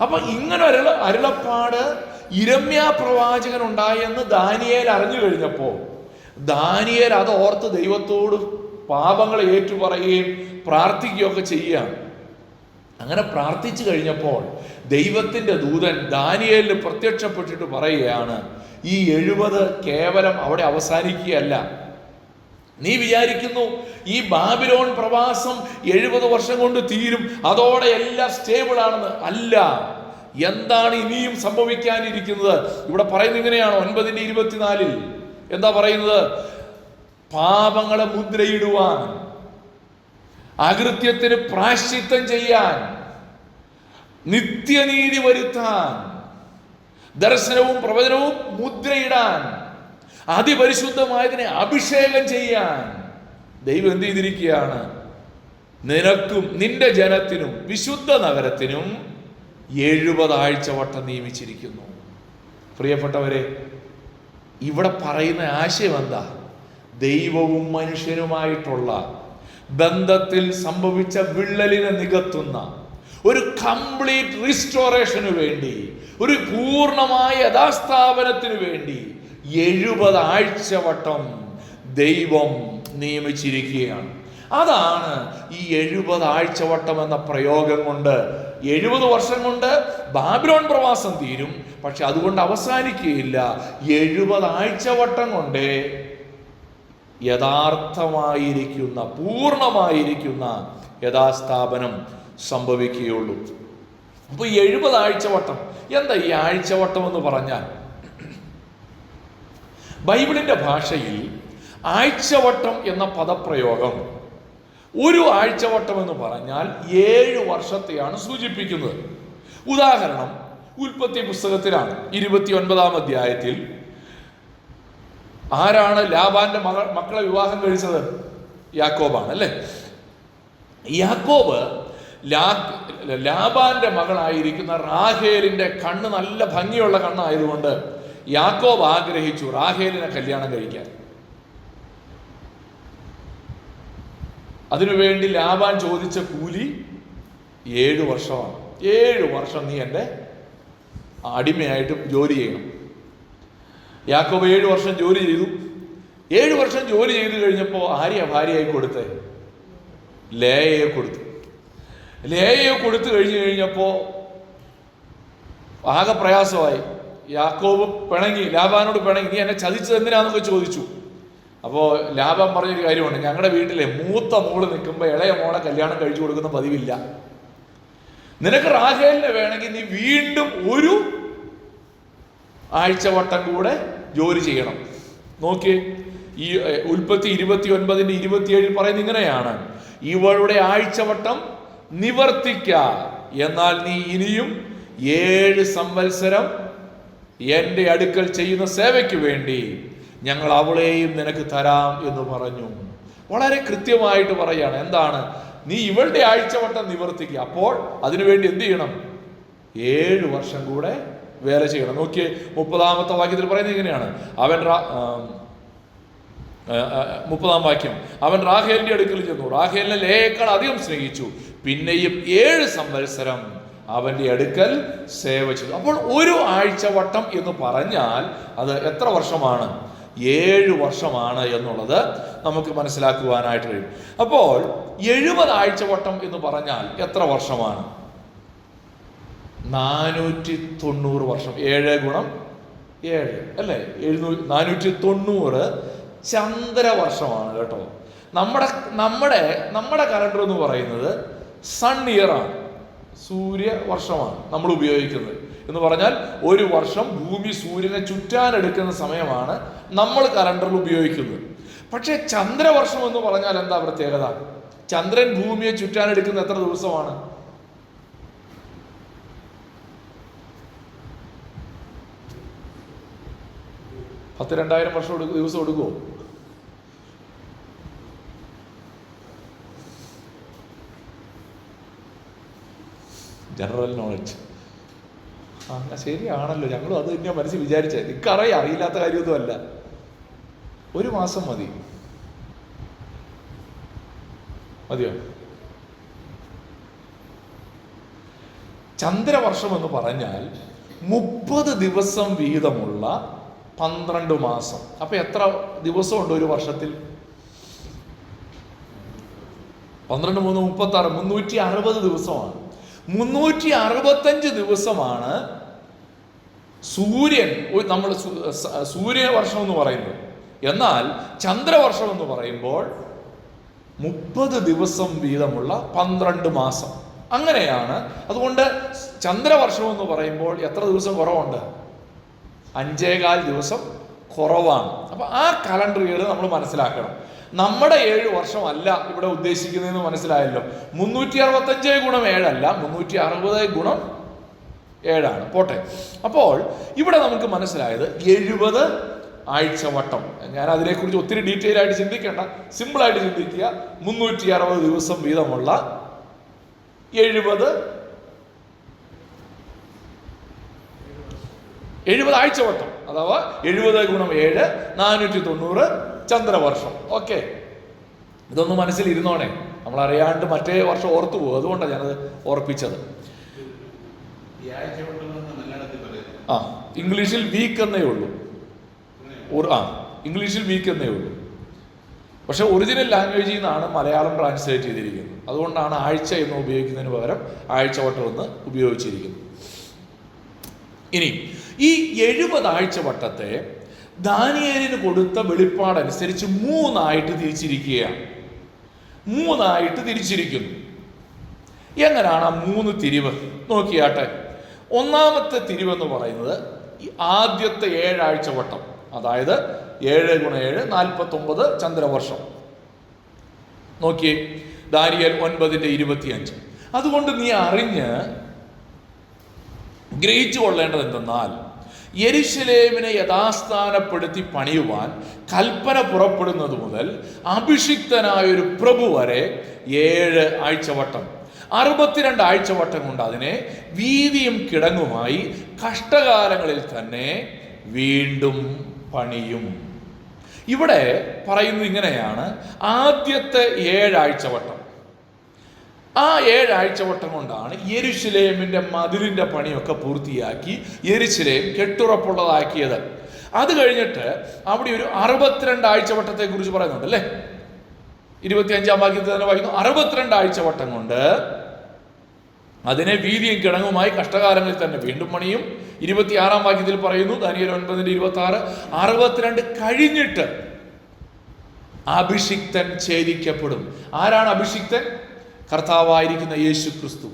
അപ്പൊ ഇങ്ങനെ അരുളപ്പാട് യിരെമ്യാ പ്രവാചകൻ ഉണ്ടായെന്ന് ദാനിയേൽ അറിഞ്ഞു കഴിഞ്ഞപ്പോ ദാനിയേൽ അത് ഓർത്ത് ദൈവത്തോട് പാപങ്ങളെ ഏറ്റുപറയുകയും പ്രാർത്ഥിക്കുകയൊക്കെ ചെയ്യുകയാണ്. അങ്ങനെ പ്രാർത്ഥിച്ചു കഴിഞ്ഞപ്പോൾ ദൈവത്തിന്റെ ദൂതൻ ദാനിയേലിന് പ്രത്യക്ഷപ്പെട്ടിട്ട് പറയുകയാണ്, ഈ 70 കേവലം അവിടെ അവസാനിക്കുകയല്ല. നീ വിചാരിക്കുന്നു ഈ ബാബിലോൺ പ്രവാസം 70 വർഷം കൊണ്ട് തീരും, അതോടെ എല്ലാം സ്റ്റേബിൾ ആണെന്ന്. അല്ല. എന്താണ് ഇനിയും സംഭവിക്കാനിരിക്കുന്നത്? ഇവിടെ പറയുന്നത് ഇങ്ങനെയാണ്. 9:24 എന്താ പറയുന്നത്? പാപങ്ങളെ മുദ്രയിടുവാൻ, അകൃത്യത്തിന് പ്രായശ്ചിത്തം ചെയ്യാൻ, നിത്യനീതി വരുത്താൻ, ദർശനവും പ്രവചനവും മുദ്രയിടാൻ, അതിപരിശുദ്ധമായതിനെ അഭിഷേകം ചെയ്യാൻ ദൈവം എന്ത് ചെയ്തിരിക്കുകയാണ്? നിനക്കും നിന്റെ ജനത്തിനും വിശുദ്ധ നഗരത്തിനും 70 ആഴ്ചവട്ടം നിയമിച്ചിരിക്കുന്നു. പ്രിയപ്പെട്ടവരെ, ഇവിടെ പറയുന്ന ആശയം എന്താ? ദൈവവും മനുഷ്യനുമായിട്ടുള്ള ബന്ധത്തിൽ സംഭവിച്ച വിള്ളലിനെ നികത്തുന്ന ഒരു കംപ്ലീറ്റ് റിസ്റ്റോറേഷന് വേണ്ടി, ഒരു പൂർണ്ണമായ യഥാസ്ഥാപനത്തിന് വേണ്ടി 70 ആഴ്ചവട്ടം ദൈവം നിയമിച്ചിരിക്കുകയാണ്. അതാണ് ഈ 70 ആഴ്ചവട്ടം എന്ന പ്രയോഗം കൊണ്ട് 70 വർഷം കൊണ്ട് ബാബിലോൺ പ്രവാസം തീരും, പക്ഷെ അതുകൊണ്ട് അവസാനിക്കുകയില്ല. 70 ആഴ്ചവട്ടം കൊണ്ടേ യഥാർത്ഥമായിരിക്കുന്ന പൂർണ്ണമായിരിക്കുന്ന യഥാസ്ഥാപനം സംഭവിക്കുകയുള്ളൂ. അപ്പൊ 70 ആഴ്ചവട്ടം എന്താ? ഈ ആഴ്ചവട്ടം എന്ന് പറഞ്ഞാൽ ബൈബിളിന്റെ ഭാഷയിൽ ആഴ്ചവട്ടം എന്ന പദപ്രയോഗം, ഒരു ആഴ്ചവട്ടം എന്ന് പറഞ്ഞാൽ 7 വർഷത്തെയാണ് സൂചിപ്പിക്കുന്നത്. ഉദാഹരണം ഉൽപ്പത്തി പുസ്തകത്തിലാണ് 29-ാം അധ്യായത്തിൽ ആരാണ് ലാബാന്റെ മക്കളെ വിവാഹം കഴിച്ചത്? യാക്കോബാണ് അല്ലേ. യാക്കോബ് ലാബാന്റെ മകളായിരിക്കുന്ന റാഹേലിന്റെ കണ്ണ് നല്ല ഭംഗിയുള്ള കണ്ണായതുകൊണ്ട് യാക്കോബ് ആഗ്രഹിച്ചു റാഹേലിനെ കല്യാണം കഴിക്കാൻ. അതിനുവേണ്ടി ലാബാൻ ചോദിച്ച കൂലി 7 വർഷമാണ്. 7 വർഷം നീ എൻ്റെ അടിമയായിട്ട് ജോലി ചെയ്യണം. യാക്കോബ് 7 വർഷം ജോലി ചെയ്തു. 7 വർഷം ജോലി ചെയ്തു കഴിഞ്ഞപ്പോൾ ആരെയാ ഭാര്യയായി കൊടുത്തേ? ലേയയെ കൊടുത്തു. ലേയയെ കൊടുത്തു കഴിഞ്ഞപ്പോൾ ആകെ പ്രയാസമായി. യാക്കോബ് പിണങ്ങി, ലാബാനോട് പിണങ്ങി, നീ എന്നെ ചതിച്ചത് എന്തിനാന്നൊക്കെ ചോദിച്ചു. അപ്പോൾ ലാബാൻ പറഞ്ഞൊരു കാര്യമുണ്ട്, ഞങ്ങളുടെ വീട്ടിലെ മൂത്ത മോള് നിൽക്കുമ്പോൾ ഇളയ മോളെ കല്യാണം കഴിച്ചു കൊടുക്കുന്ന പതിവില്ല. നിനക്ക് റാഹേലിനെ വേണമെങ്കിൽ നീ വീണ്ടും ഒരു ആഴ്ചവട്ടം കൂടെ ജോലി ചെയ്യണം. നോക്കിയേ, ഈ ഉൽപ്പത്തി 29:27 പറയുന്നത് ഇങ്ങനെയാണ്, ഇവളുടെ ആഴ്ചവട്ടം നിവർത്തിക്ക, എന്നാൽ നീ ഇനിയും 7 സംവത്സരം എൻ്റെ അടുക്കൽ ചെയ്യുന്ന സേവയ്ക്ക് വേണ്ടി ഞങ്ങൾ അവളെയും നിനക്ക് തരാം എന്ന് പറഞ്ഞു. വളരെ കൃത്യമായിട്ട് പറയാണ്. എന്താണ്? നീ ഇവളുടെ ആഴ്ചവട്ടം നിവർത്തിക്കുക. അപ്പോൾ അതിനുവേണ്ടി എന്ത് ചെയ്യണം? 7 വർഷം കൂടെ വേല ചെയ്യണം. നോക്കിയേ, 30-ാമത്തെ വാക്യത്തിൽ പറയുന്നത് ഇങ്ങനെയാണ്, അവൻ 30-ാം വാക്യം, അവൻ റാഹേലിന്റെ അടുക്കൽ ചെന്നു, റാഹേലിനെ ലേയേക്കാൾ അധികം സ്നേഹിച്ചു, പിന്നെയും 7 സംവത്സരം അവന്റെ അടുക്കൽ സേവ ചെയ്തു. അപ്പോൾ ഒരു ആഴ്ചവട്ടം എന്ന് പറഞ്ഞാൽ അത് എത്ര വർഷമാണ്? 7 വർഷമാണ് എന്നുള്ളത് നമുക്ക് മനസ്സിലാക്കുവാനായിട്ട് കഴിയും. അപ്പോൾ 70 ആഴ്ചവട്ടം എന്ന് പറഞ്ഞാൽ എത്ര വർഷമാണ്? 490 വർഷം. 7 ഗുണം 7 അല്ലേ, 490 ചന്ദ്രവർഷമാണ് കേട്ടോ. നമ്മുടെ കലണ്ടർ എന്ന് പറയുന്നത് സൺ ഇയർ ആണ്, സൂര്യവർഷമാണ് നമ്മൾ ഉപയോഗിക്കുന്നത്. എന്ന് പറഞ്ഞാൽ ഒരു വർഷം ഭൂമി സൂര്യനെ ചുറ്റാനെടുക്കുന്ന സമയമാണ് നമ്മൾ കലണ്ടറിൽ ഉപയോഗിക്കുന്നത്. പക്ഷേ ചന്ദ്രവർഷം എന്ന് പറഞ്ഞാൽ എന്താ പ്രത്യേകത? ചന്ദ്രൻ ഭൂമിയെ ചുറ്റാനെടുക്കുന്ന എത്ര ദിവസമാണ്? 10,000-2000 വർഷം ദിവസം എടുക്കുമോ? General knowledge. ശരിയാണല്ലോ, ഞങ്ങളും അത് തന്നെയാണ് മനസ്സിൽ വിചാരിച്ചത്. എനിക്കറിയാം, അറിയില്ലാത്ത കാര്യമൊന്നുമല്ല. 1 മാസം മതിയോ? ചന്ദ്രവർഷം എന്ന് പറഞ്ഞാൽ 30 ദിവസം വീതമുള്ള 12 മാസം. അപ്പൊ എത്ര ദിവസമുണ്ട് ഒരു വർഷത്തിൽ? 12 3 36, 360 ദിവസമാണ്. 365 ദിവസമാണ് സൂര്യൻ, നമ്മൾ സൂര്യവർഷം എന്ന് പറയുന്നത്. എന്നാൽ ചന്ദ്രവർഷം എന്ന് പറയുമ്പോൾ 30 ദിവസം വീതമുള്ള 12 മാസം. അങ്ങനെയാണ്. അതുകൊണ്ട് ചന്ദ്രവർഷം എന്ന് പറയുമ്പോൾ എത്ര ദിവസം കുറവുണ്ട്? 5.25 ദിവസം കുറവാണ്. അപ്പൊ ആ കലണ്ടർ ഇയർ നമ്മൾ മനസ്സിലാക്കണം. നമ്മുടെ 7 വർഷമല്ല ഇവിടെ ഉദ്ദേശിക്കുന്നതെന്ന് മനസ്സിലായല്ലോ. 365 ഗുണം 7 അല്ല, 360 ഗുണം 7 ആണ്. പോട്ടെ. അപ്പോൾ ഇവിടെ നമുക്ക് മനസ്സിലായത് 70 ആഴ്ചവട്ടം. ഞാൻ അതിനെക്കുറിച്ച് ഒത്തിരി ഡീറ്റെയിൽ ആയിട്ട് ചിന്തിക്കേണ്ട, സിമ്പിളായിട്ട് ചിന്തിക്കുക. 360 ദിവസം വീതമുള്ള 70 ആഴ്ചവട്ടം, അഥവാ 70 ഗുണം 7 490 ചന്ദ്രവർഷം. ഓക്കെ, ഇതൊന്നും മനസ്സിലിരുന്നോണേ. നമ്മൾ അറിയാണ്ട് മറ്റേ വർഷം ഓർത്തു പോകും. അതുകൊണ്ടാണ് ഞാനത് ഓർപ്പിച്ചത്. ഇംഗ്ലീഷിൽ വീക്ക് എന്നേ ഉള്ളൂ. ഇംഗ്ലീഷിൽ വീക്ക് എന്നേ ഉള്ളൂ. പക്ഷെ ഒറിജിനൽ ലാംഗ്വേജിൽ നിന്നാണ് മലയാളം ട്രാൻസ്ലേറ്റ് ചെയ്തിരിക്കുന്നത്. അതുകൊണ്ടാണ് ആഴ്ച എന്ന് ഉപയോഗിക്കുന്നതിന് പകരം ആഴ്ചവട്ടം എന്ന് ഉപയോഗിച്ചിരിക്കുന്നത്. ഇനി ഈ 70 ആഴ്ചവട്ടത്തെ ദാനിയേലിന് കൊടുത്ത വെളിപ്പാടനുസരിച്ച് 3 ആയിട്ട് തിരിച്ചിരിക്കുകയാണ്. 3 ആയിട്ട് തിരിച്ചിരിക്കുന്നു. എങ്ങനെയാണ് ആ 3 തിരിവ്? നോക്കിയാട്ടെ. ഒന്നാമത്തെ തിരിവെന്ന് പറയുന്നത് ആദ്യത്തെ 7 ആഴ്ചവട്ടം, അതായത് 7 ഗുണം 7 49 ചന്ദ്രവർഷം. നോക്കിയേ, ദാനിയേൽ 9:25. അതുകൊണ്ട് നീ അറിഞ്ഞ് ഗ്രഹിച്ചു കൊള്ളേണ്ടത് എന്തെന്നാൽ, യെരുശലേമിനെ യഥാസ്ഥാനപ്പെടുത്തി പണിയുവാൻ കൽപ്പന പുറപ്പെടുന്നത് മുതൽ അഭിഷിക്തനായൊരു പ്രഭു വരെ 7 ആഴ്ചവട്ടം, 62 ആഴ്ചവട്ടം കൊണ്ട് അതിനെ വീതിയും കിടങ്ങുമായി കഷ്ടകാലങ്ങളിൽ തന്നെ വീണ്ടും പണിയും. ഇവിടെ പറയുന്നത് ഇങ്ങനെയാണ്. ആദ്യത്തെ 7 ആഴ്ചവട്ടം, ആ 7 ആഴ്ചവട്ടം കൊണ്ടാണ് യെരുശലേമിന്റെ മതിലിന്റെ പണിയൊക്കെ പൂർത്തിയാക്കി യെരുശലേം കെട്ടുറപ്പുള്ളതാക്കിയത്. അത് കഴിഞ്ഞിട്ട് അവിടെ ഒരു 62 ആഴ്ചവട്ടത്തെ കുറിച്ച് പറയുന്നുണ്ട് അല്ലേ. 25-ാം വാക്യത്തിൽ തന്നെ വായിക്കുന്നു, 62 ആഴ്ചവട്ടം കൊണ്ട് അതിനെ വീതിയും കിടങ്ങുമായി കഷ്ടകാലങ്ങളിൽ തന്നെ വീണ്ടും പണിയും. 26-ാം വാക്യത്തിൽ പറയുന്നു, ദാനിയേൽ 9:26, 62 കഴിഞ്ഞിട്ട് അഭിഷിക്തൻ ഛേദിക്കപ്പെടും. ആരാണ് അഭിഷിക്തൻ? കർത്താവായിരിക്കുന്ന യേശുക്രിസ്തു.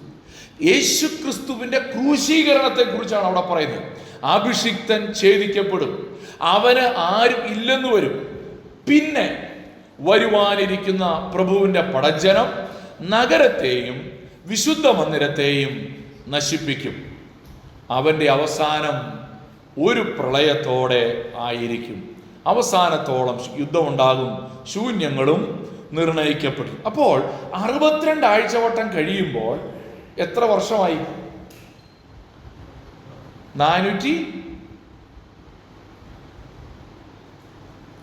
യേശുക്രിസ്തുവിന്റെ ക്രൂശീകരണത്തെ കുറിച്ചാണ് അവിടെ പറയുന്നത്. അഭിഷിക്തൻ ഛേദിക്കപ്പെടും, അവന് ആരും ഇല്ലെന്ന് വരും. പിന്നെ വരുവാനിരിക്കുന്ന പ്രഭുവിന്റെ പടജ്ജനം നഗരത്തെയും വിശുദ്ധ മന്ദിരത്തെയും നശിപ്പിക്കും. അവന്റെ അവസാനം ഒരു പ്രളയത്തോടെ ആയിരിക്കും. അവസാനത്തോളം യുദ്ധമുണ്ടാകും, ശൂന്യങ്ങളും നിർണയിക്കപ്പെടും. അപ്പോൾ 62 ആഴ്ചവട്ടം കഴിയുമ്പോൾ എത്ര വർഷമായി? 400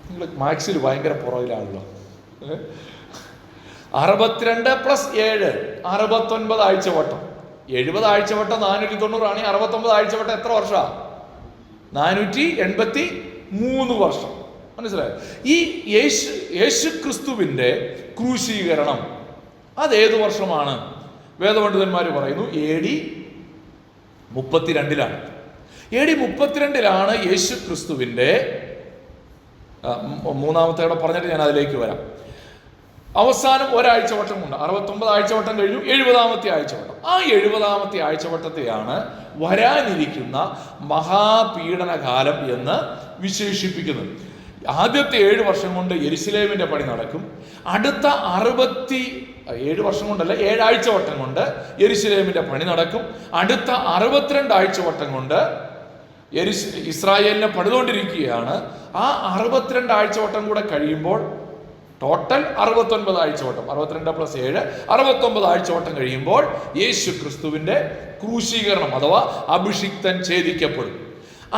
നിങ്ങൾ മാത്സിൽ ഭയങ്കര പുറകിലാണല്ലോ. 62 + 7 69 ആഴ്ചവട്ടം. 70 ആഴ്ചവട്ടം 490 ആണെങ്കിൽ 69 ആഴ്ചവട്ടം എത്ര വർഷമാണ്? 483 വർഷം. മനസ്സിലായോ? ഈ യേശു ക്രിസ്തുവിൻ്റെ ക്രൂശീകരണം അതേത് വർഷമാണ്? വേദപണ്ഡിതന്മാർ പറയുന്നു AD 32-ലാണ്. AD 32-ലാണ് യേശു ക്രിസ്തുവിൻ്റെ മൂന്നാമത്തെ ഇവിടെ പറഞ്ഞിട്ട് ഞാൻ അതിലേക്ക് വരാം. അവസാനം ഒരാഴ്ചവട്ടം ഉണ്ട്. 69 ആഴ്ചവട്ടം കഴിഞ്ഞു, 70-ാമത്തെ ആഴ്ചവട്ടം. ആ 70-ാമത്തെ ആഴ്ചവട്ടത്തെയാണ് വരാനിരിക്കുന്ന മഹാപീഡനകാലം എന്ന് വിശേഷിപ്പിക്കുന്നത്. ആദ്യത്തെ 7 വർഷം കൊണ്ട് യെരുശലേമിന്റെ പണി നടക്കും. അടുത്ത 7 വർഷം കൊണ്ടല്ല, 7 ആഴ്ചവട്ടം കൊണ്ട് യെരുശലേമിന്റെ പണി നടക്കും. അടുത്ത 62 ആഴ്ചവട്ടം കൊണ്ട് ഇസ്രായേലിനെ പണിതുകൊണ്ടിരിക്കുകയാണ്. ആ 62 ആഴ്ചവട്ടം കൂടെ കഴിയുമ്പോൾ ടോട്ടൽ 69 ആഴ്ചവട്ടം. 62 + 7 69 ആഴ്ചവട്ടം കഴിയുമ്പോൾ യേശു ക്രിസ്തുവിന്റെ ക്രൂശീകരണം അഥവാ അഭിഷിക്തൻ ഛേദിക്കപ്പെടും.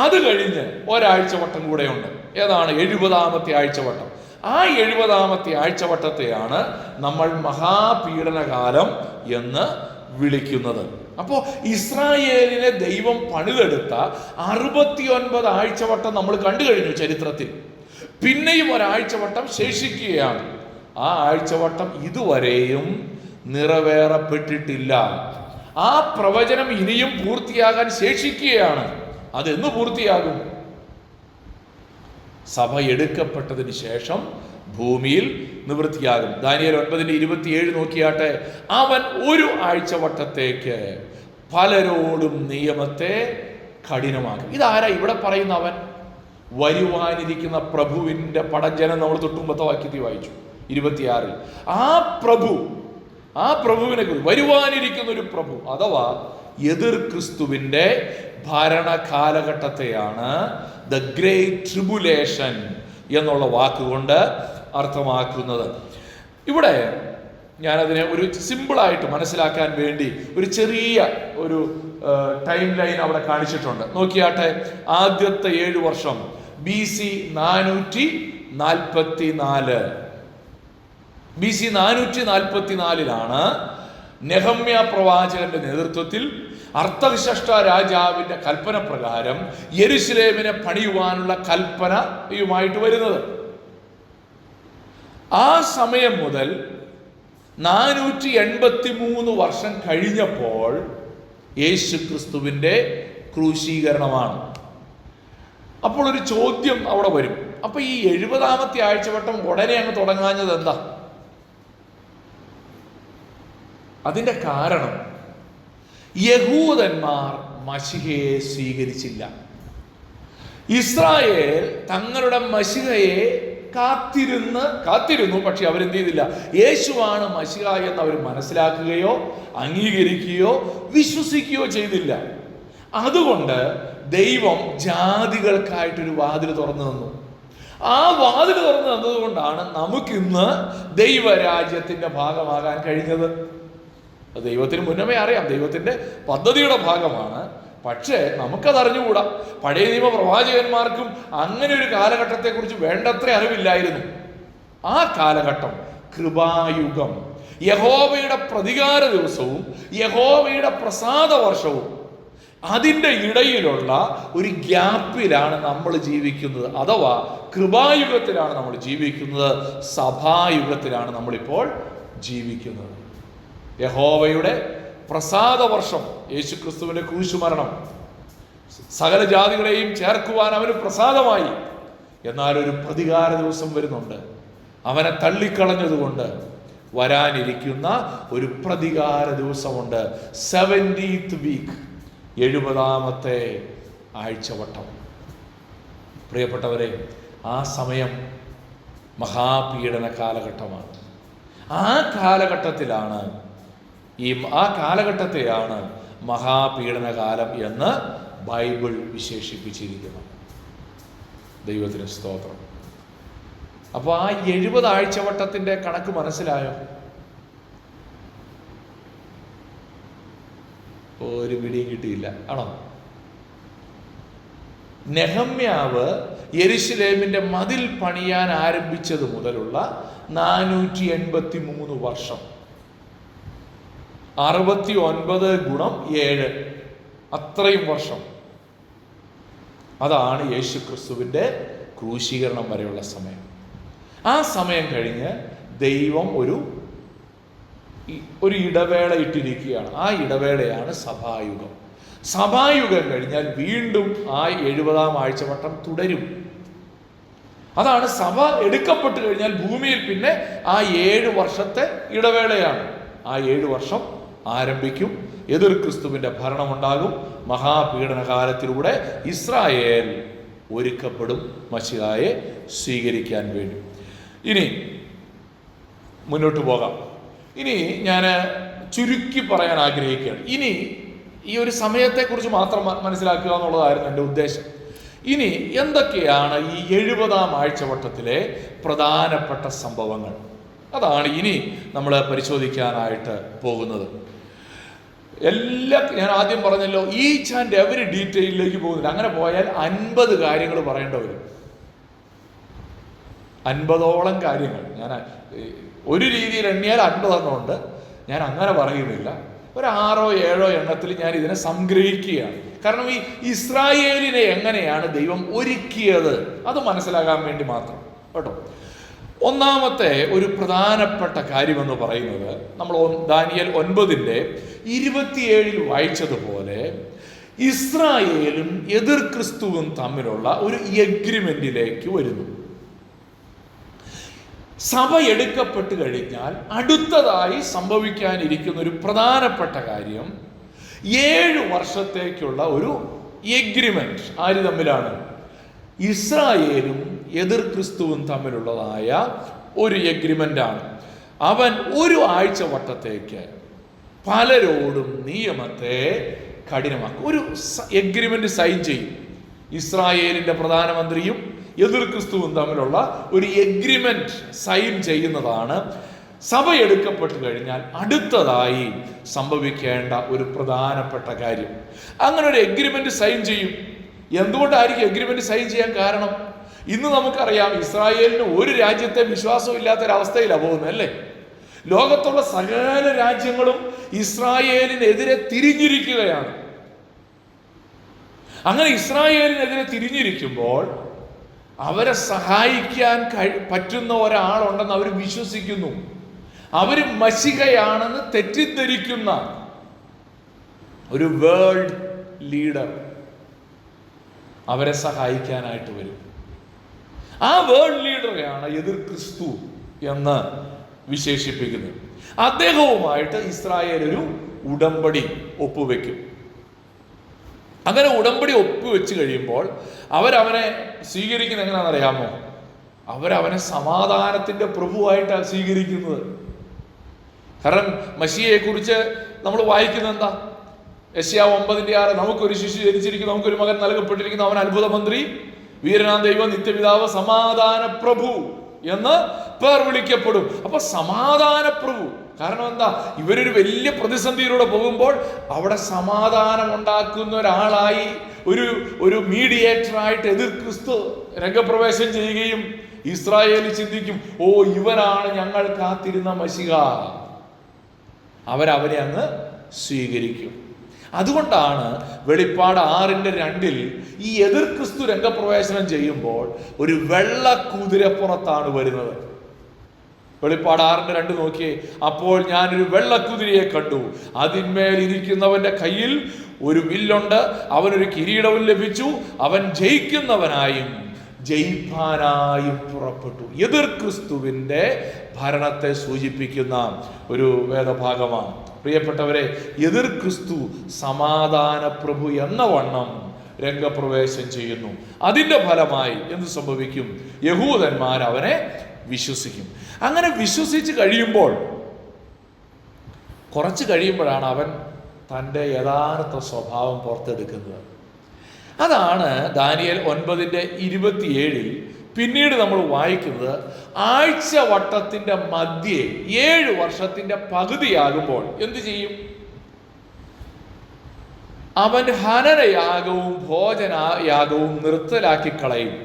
അത് കഴിഞ്ഞ് ഒരാഴ്ചവട്ടം കൂടെയുണ്ട്. ഏതാണ്? 70-ാമത്തെ ആഴ്ചവട്ടം. ആ 70-ാമത്തെ ആഴ്ചവട്ടത്തെയാണ് നമ്മൾ മഹാപീഡനകാലം എന്ന് വിളിക്കുന്നത്. അപ്പോൾ ഇസ്രായേലിനെ ദൈവം പണിതെടുത്ത 69 ആഴ്ചവട്ടം നമ്മൾ കണ്ടു കഴിഞ്ഞു ചരിത്രത്തിൽ. പിന്നെയും ഒരാഴ്ചവട്ടം ശേഷിക്കുകയാണ്. ആ ആഴ്ചവട്ടം ഇതുവരെയും നിറവേറപ്പെട്ടിട്ടില്ല. ആ പ്രവചനം ഇനിയും പൂർത്തിയാകാൻ ശേഷിക്കുകയാണ്. അതെന്ന് പൂർത്തിയാകും? സഭ എടുക്കപ്പെട്ടതിന് ശേഷം ഭൂമിയിൽ നിവൃത്തിയാകും. ദാനിയേൽ 9:27 നോക്കിയാട്ടെ. അവൻ ഒരു ആഴ്ചവട്ടത്തേക്ക് പലരോടും നിയമത്തെ കഠിനമാക്കും. ഇതാരാ ഇവിടെ പറയുന്ന അവൻ? വരുവാനിരിക്കുന്ന പ്രഭുവിന്റെ പടജനം. നമ്മൾ തൊട്ടുമ്പത്തെ വാക്യത്തിൽ വായിച്ചു 26. ആ പ്രഭുവിനെ കുറിച്ച് വരുവാനിരിക്കുന്ന ഒരു പ്രഭു അഥവാ എതിർ ക്രിസ്തുവിന്റെ ഭരണകാലഘട്ടത്തെയാണ് ദ ഗ്രേറ്റ് ട്രിബുലേഷൻ എന്നുള്ള വാക്കുകൊണ്ട് അർത്ഥമാക്കുന്നത്. ഇവിടെ ഞാനതിനെ ഒരു സിമ്പിളായിട്ട് മനസ്സിലാക്കാൻ വേണ്ടി ഒരു ചെറിയ ഒരു ടൈം ലൈൻ അവിടെ കാണിച്ചിട്ടുണ്ട്. നോക്കിയാട്ടെ. ആദ്യത്തെ 7 വർഷം BC 444. BC 444-ലാണ് നെഹമ്യ പ്രവാചകന്റെ നേതൃത്വത്തിൽ അർത്തഹ്ശഷ്ഠ രാജാവിന്റെ കൽപ്പന പ്രകാരം യെരുശലേമിനെ പണിയുവാനുള്ള കൽപ്പനയുമായിട്ട് വരുന്നത്. ആ സമയം മുതൽ 483 വർഷം കഴിഞ്ഞപ്പോൾ യേശു ക്രിസ്തുവിന്റെ ക്രൂശീകരണമാണ്. അപ്പോൾ ഒരു ചോദ്യം അവിടെ വരും. അപ്പൊ ഈ 70-ാമത്തെ ആഴ്ചവട്ടം ഉടനെ അങ്ങ് തുടങ്ങാഞ്ഞത് എന്താ? അതിന്റെ കാരണം യഹൂദന്മാർ മശിഹയെ സ്വീകരിച്ചില്ല. ഇസ്രായേൽ തങ്ങളുടെ മശിഹയെ കാത്തിരുന്നു. പക്ഷെ അവരെന്ത് ചെയ്തില്ല? യേശുവാണ് മശിഹ എന്ന് അവർ മനസ്സിലാക്കുകയോ അംഗീകരിക്കുകയോ വിശ്വസിക്കുകയോ ചെയ്തില്ല. അതുകൊണ്ട് ദൈവം ജാതികൾക്കായിട്ടൊരു വാതിൽ തുറന്നു തന്നു. ആ വാതിൽ തുറന്നു തന്നതുകൊണ്ടാണ് നമുക്കിന്ന് ദൈവരാജ്യത്തിന്റെ ഭാഗമാകാൻ കഴിഞ്ഞത്. ദൈവത്തിന് മുന്നമേ അറിയാം, ദൈവത്തിന്റെ പദ്ധതിയുടെ ഭാഗമാണ്. പക്ഷേ നമുക്കതറിഞ്ഞുകൂടാ. പഴയ നിയമ പ്രവാചകന്മാർക്കും അങ്ങനെ ഒരു കാലഘട്ടത്തെക്കുറിച്ച് വേണ്ടത്ര അറിവില്ലായിരുന്നു. ആ കാലഘട്ടം കൃപായുഗം, യഹോവയുടെ പ്രതികാര ദിവസവും യഹോവയുടെ പ്രസാദ വർഷവും അതിൻ്റെ ഇടയിലുള്ള ഒരു ഗ്യാപ്പിലാണ് നമ്മൾ ജീവിക്കുന്നത്. അഥവാ കൃപായുഗത്തിലാണ് നമ്മൾ ജീവിക്കുന്നത്, സഭായുഗത്തിലാണ് നമ്മളിപ്പോൾ ജീവിക്കുന്നത്. യഹോവയുടെ പ്രസാദ വർഷം, യേശു ക്രിസ്തുവിന്റെ ക്രൂശുമരണം സകല ജാതികളെയും ചേർക്കുവാൻ അവന് പ്രസാദമായി. എന്നാൽ ഒരു പ്രതികാര ദിവസം വരുന്നുണ്ട്. അവനെ തള്ളിക്കളഞ്ഞതുകൊണ്ട് വരാനിരിക്കുന്ന ഒരു പ്രതികാര ദിവസമുണ്ട്. 70th വീക്ക്, 70-ാമത്തെ ആഴ്ചവട്ടം. പ്രിയപ്പെട്ടവരെ, ആ സമയം മഹാപീഡന കാലഘട്ടമാണ്. ആ കാലഘട്ടത്തെയാണ് മഹാപീഡനകാലം എന്ന് ബൈബിൾ വിശേഷിപ്പിച്ചിരിക്കുന്നു. ദൈവത്തിന് സ്തോത്രം. അപ്പോൾ ആ 70 ആഴ്ചവട്ടത്തിന്റെ കണക്ക് മനസ്സിലായോ? ഒരു പിടിയും കിട്ടിയില്ല ആണോ? നെഹമ്യാവ് യെരുശലേമിന്റെ മതിൽ പണിയാൻ ആരംഭിച്ചത് മുതലുള്ള 483 വർഷം, 69 ഗുണം 7, അത്രയും വർഷം. അതാണ് യേശു ക്രിസ്തുവിന്റെ ക്രൂശീകരണം വരെയുള്ള സമയം. ആ സമയം കഴിഞ്ഞ് ദൈവം ഒരു ഇടവേള ഇട്ടിരിക്കുകയാണ്. ആ ഇടവേളയാണ് സഭായുഗം. സഭായുഗം കഴിഞ്ഞാൽ വീണ്ടും ആ 70-ാം ആഴ്ചവട്ടം തുടരും. അതാണ് സഭ എടുക്കപ്പെട്ടു കഴിഞ്ഞാൽ ഭൂമിയിൽ പിന്നെ ആ 7 വർഷത്തെ ഇടവേളയാണ്. ആ 7 വർഷം ആരംഭിക്കും. എതിർ ക്രിസ്തുവിന്റെ ഭരണമുണ്ടാകും. മഹാപീഡനകാലത്തിലൂടെ ഇസ്രായേൽ ഒരുക്കപ്പെടും മശിഹായെ സ്വീകരിക്കാൻ വേണ്ടി. ഇനി മുന്നോട്ട് പോകാം. ഇനി ഞാൻ ചുരുക്കി പറയാൻ ആഗ്രഹിക്കുകയാണ്. ഇനി ഈ ഒരു സമയത്തെക്കുറിച്ച് മാത്രം മനസ്സിലാക്കുക എന്നുള്ളതായിരുന്നു എൻ്റെ ഉദ്ദേശം. ഇനി എന്തൊക്കെയാണ് ഈ 70-ാം ആഴ്ചവട്ടത്തിലെ പ്രധാനപ്പെട്ട സംഭവങ്ങൾ? അതാണ് ഇനി നമ്മൾ പരിശോധിക്കാനായിട്ട് പോകുന്നത്. ഞാൻ ആദ്യം പറഞ്ഞല്ലോ, ഈച്ച് ആൻഡ് എവരി ഡീറ്റെയിലേക്ക് പോകുന്നില്ല. അങ്ങനെ പോയാൽ 50 കാര്യങ്ങൾ പറയേണ്ടി വരും. 50ഓളം കാര്യങ്ങൾ. ഞാൻ ഒരു രീതിയിൽ എണ്ണിയാൽ 50 എണ്ണമുണ്ട്. ഞാൻ അങ്ങനെ പറയുന്നില്ല. ഒരു 6ഓ 7ഓ എണ്ണത്തിൽ ഞാൻ ഇതിനെ സംഗ്രഹിക്കുകയാണ്. കാരണം ഈ ഇസ്രായേലിനെ എങ്ങനെയാണ് ദൈവം ഒരുക്കിയത് അത് മനസ്സിലാകാൻ വേണ്ടി മാത്രം കേട്ടോ. ഒന്നാമത്തെ ഒരു പ്രധാനപ്പെട്ട കാര്യമെന്ന് പറയുന്നത്, നമ്മൾ ദാനിയേൽ 9:27 വായിച്ചതുപോലെ ഇസ്രായേലും എതിർ ക്രിസ്തുവും തമ്മിലുള്ള ഒരു എഗ്രിമെന്റിലേക്ക് വരുന്നു. സഭ എടുക്കപ്പെട്ട് കഴിഞ്ഞാൽ അടുത്തതായി സംഭവിക്കാനിരിക്കുന്ന ഒരു പ്രധാനപ്പെട്ട കാര്യം 7 വർഷത്തേക്കുള്ള ഒരു എഗ്രിമെന്റ്. ആര് തമ്മിലാണ്? ഇസ്രായേലും എതിർ ക്രിസ്തുവും തമ്മിലുള്ളതായ ഒരു എഗ്രിമെന്റ് ആണ്. അവൻ ഒരു ആഴ്ചവട്ടത്തേക്ക് പലരോടും നിയമത്തെ കഠിനമാക്കും. ഒരു എഗ്രിമെന്റ് സൈൻ ചെയ്യും. ഇസ്രായേലിന്റെ പ്രധാനമന്ത്രിയും എതിർ ക്രിസ്തുവും തമ്മിലുള്ള ഒരു എഗ്രിമെന്റ് സൈൻ ചെയ്യുന്നതാണ് സഭ എടുക്കപ്പെട്ടു കഴിഞ്ഞാൽ അടുത്തതായി സംഭവിക്കേണ്ട ഒരു പ്രധാനപ്പെട്ട കാര്യം. അങ്ങനെ ഒരു എഗ്രിമെന്റ് സൈൻ ചെയ്യും. എന്തുകൊണ്ടായിരിക്കും എഗ്രിമെന്റ് സൈൻ ചെയ്യാൻ കാരണം? ഇന്ന് നമുക്കറിയാം, ഇസ്രായേലിന് ഒരു രാജ്യത്തെ വിശ്വാസം ഇല്ലാത്തൊരവസ്ഥയിലാണ് പോകുന്നത് അല്ലേ? ലോകത്തുള്ള സകല രാജ്യങ്ങളും ഇസ്രായേലിനെതിരെ തിരിഞ്ഞിരിക്കുകയാണ്. അങ്ങനെ ഇസ്രായേലിനെതിരെ തിരിഞ്ഞിരിക്കുമ്പോൾ അവരെ സഹായിക്കാൻ പറ്റുന്ന ഒരാളുണ്ടെന്ന് അവർ വിശ്വസിക്കുന്നു. അവർ മശിഹയാണെന്ന് തെറ്റിദ്ധരിക്കുന്ന ഒരു വേൾഡ് ലീഡർ അവരെ സഹായിക്കാനായിട്ട് വരും. ആ വേൾഡ് ലീഡറെയാണ് എതിർ ക്രിസ്തു എന്ന് വിശേഷിപ്പിക്കുന്നത്. അദ്ദേഹവുമായിട്ട് ഇസ്രായേൽ ഒരു ഉടമ്പടി ഒപ്പുവെക്കും. അങ്ങനെ ഉടമ്പടി ഒപ്പുവെച്ച് കഴിയുമ്പോൾ അവരവനെ സ്വീകരിക്കുന്നത് എങ്ങനെയാണെന്നറിയാമോ? അവരവനെ സമാധാനത്തിന്റെ പ്രഭുവായിട്ടാണ് സ്വീകരിക്കുന്നത്. കാരണം മശിഹയെ കുറിച്ച് നമ്മൾ വായിക്കുന്നത് എന്താ? യെശയ്യാവ് 9:6 നമുക്കൊരു ശിശു ജനിച്ചിരിക്കുന്നു, നമുക്കൊരു മകൻ നൽകപ്പെട്ടിരിക്കുന്നു, അവൻ അത്ഭുത മന്ത്രി, വീരനാം ദൈവം, നിത്യപിതാവ്, സമാധാന പ്രഭു എന്ന് പേർ വിളിക്കപ്പെടും. അപ്പൊ സമാധാന പ്രഭു. കാരണം എന്താ? ഇവരൊരു വലിയ പ്രതിസന്ധിയിലൂടെ പോകുമ്പോൾ അവിടെ സമാധാനം ഉണ്ടാക്കുന്ന ഒരാളായി ഒരു മീഡിയേറ്ററായിട്ട് എതിർ ക്രിസ്തു രംഗപ്രവേശം ചെയ്യുകയും ഇസ്രായേൽ ചിന്തിക്കും, ഓ ഇവനാണ് ഞങ്ങൾ കാത്തിരുന്ന മശിഹ. അവരവനെ അങ്ങ് സ്വീകരിക്കും. അതുകൊണ്ടാണ് വെളിപ്പാട് 6:2 ഈ എതിർ ക്രിസ്തു രംഗപ്രവേശനം ചെയ്യുമ്പോൾ ഒരു വെള്ള കുതിരപ്പുറത്താണ് വരുന്നത്. വെളിപ്പാട് 6:2 നോക്കിയേ. അപ്പോൾ ഞാനൊരു വെള്ളക്കുതിരയെ കണ്ടു, അതിന്മേൽ ഇരിക്കുന്നവന്റെ കയ്യിൽ ഒരു വില്ലുണ്ട്, അവനൊരു കിരീടവും ലഭിച്ചു, അവൻ ജയിക്കുന്നവനായും ജയിപ്പാനായും പുറപ്പെട്ടു. എതിർ ക്രിസ്തുവിന്റെ ഭരണത്തെ സൂചിപ്പിക്കുന്ന ഒരു വേദഭാഗമാണ്. പ്രിയപ്പെട്ടവരെ, എതിർ ക്രിസ്തു സമാധാന പ്രഭു എന്ന വണ്ണം രംഗപ്രവേശം ചെയ്യുന്നു. അതിന്റെ ഫലമായി എന്ത് സംഭവിക്കും? യഹൂദന്മാർ അവനെ വിശ്വസിക്കും. അങ്ങനെ വിശ്വസിച്ച് കഴിയുമ്പോൾ കുറച്ച് കഴിയുമ്പോഴാണ് അവൻ തൻ്റെ യഥാർത്ഥ സ്വഭാവം പുറത്തെടുക്കുന്നത്. അതാണ് ദാനിയേൽ 9:27 പിന്നീട് നമ്മൾ വായിക്കുന്നത്. ആഴ്ചവട്ടത്തിന്റെ മധ്യേ 7 വർഷത്തിന്റെ പകുതിയാകുമ്പോൾ എന്ത് ചെയ്യും? അവൻ ഹനനയാഗവും ഭോജനയാഗവും നിർത്തലാക്കി കളയും.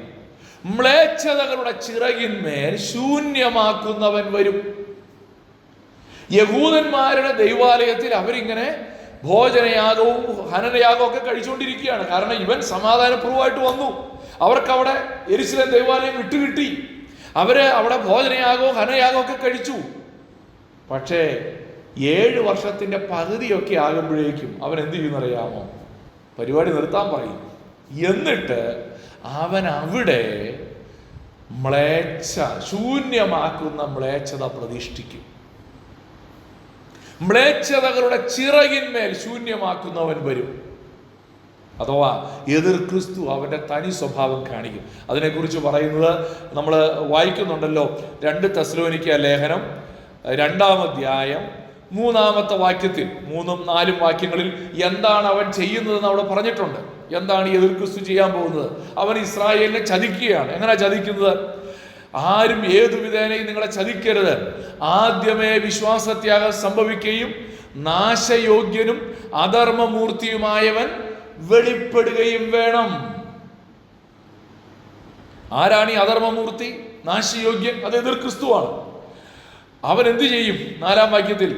മ്ലേച്ഛതകളുടെ ചിറകിന്മേൽ ശൂന്യമാക്കുന്നവൻ വരും. യഹൂദന്മാരുടെ ദൈവാലയത്തിൽ അവരിങ്ങനെ ഭോജനയാഗവും ഹനനയാഗവും ഒക്കെ കഴിച്ചുകൊണ്ടിരിക്കുകയാണ്. കാരണം ഇവൻ സമാധാനപൂർവ്വമായിട്ട് വന്നു. അവർക്കവിടെ യെരുശലേം ദൈവാലയം വിട്ടുകിട്ടി. അവര് അവിടെ ഭോജനയാഗവും ഹനനയാഗവും ഒക്കെ കഴിച്ചു. പക്ഷേ 7 വർഷത്തിന്റെ പകുതിയൊക്കെ ആകുമ്പോഴേക്കും അവൻ എന്ത് ചെയ്യുന്നറിയാമോ? പരിപാടി നിർത്താൻ പറയും. എന്നിട്ട് അവൻ അവിടെ ശൂന്യമാക്കുന്ന മ്ലേച്ഛത പ്രതിഷ്ഠിക്കും. മ്ലേച്ഛതകളുടെ ചിറകിന്മേൽ ശൂന്യമാക്കുന്നവൻ വരും. അഥവാ എതിർ ക്രിസ്തു അവന്റെ തനി സ്വഭാവം കാണിക്കും. അതിനെക്കുറിച്ച് പറയുന്നത് നമ്മൾ വായിക്കുന്നുണ്ടല്ലോ. 2 തെസ്സലോനിക്ക ലേഖനം 2-ാം അധ്യായം 3-ാമത്തെ വാക്യത്തിൽ 3ഉം 4ഉം വാക്യങ്ങളിൽ എന്താണ് അവൻ ചെയ്യുന്നതെന്ന് അവിടെ പറഞ്ഞിട്ടുണ്ട്. എന്താണ് എതിർ ക്രിസ്തു ചെയ്യാൻ പോകുന്നത്? അവൻ ഇസ്രായേലിനെ ചതിക്കുകയാണ്. എങ്ങനെ ചതിക്കുന്നത്? ആരും ഏതു വിധേനയും നിങ്ങളെ ചതിക്കരുത്. ആദ്യമേ വിശ്വാസത്യാഗം സംഭവിക്കുകയും നാശയോഗ്യനും അധർമ്മമൂർത്തിയുമായവൻ വെളിപ്പെടുകയും വേണം. ആരാണ് ഈ അധർമ്മമൂർത്തി, നാശയോഗ്യൻ? അത് എതിർ ക്രിസ്തുവാണ്. അവൻ എന്ത് ചെയ്യും? 4-ാം വാക്യത്തിൽ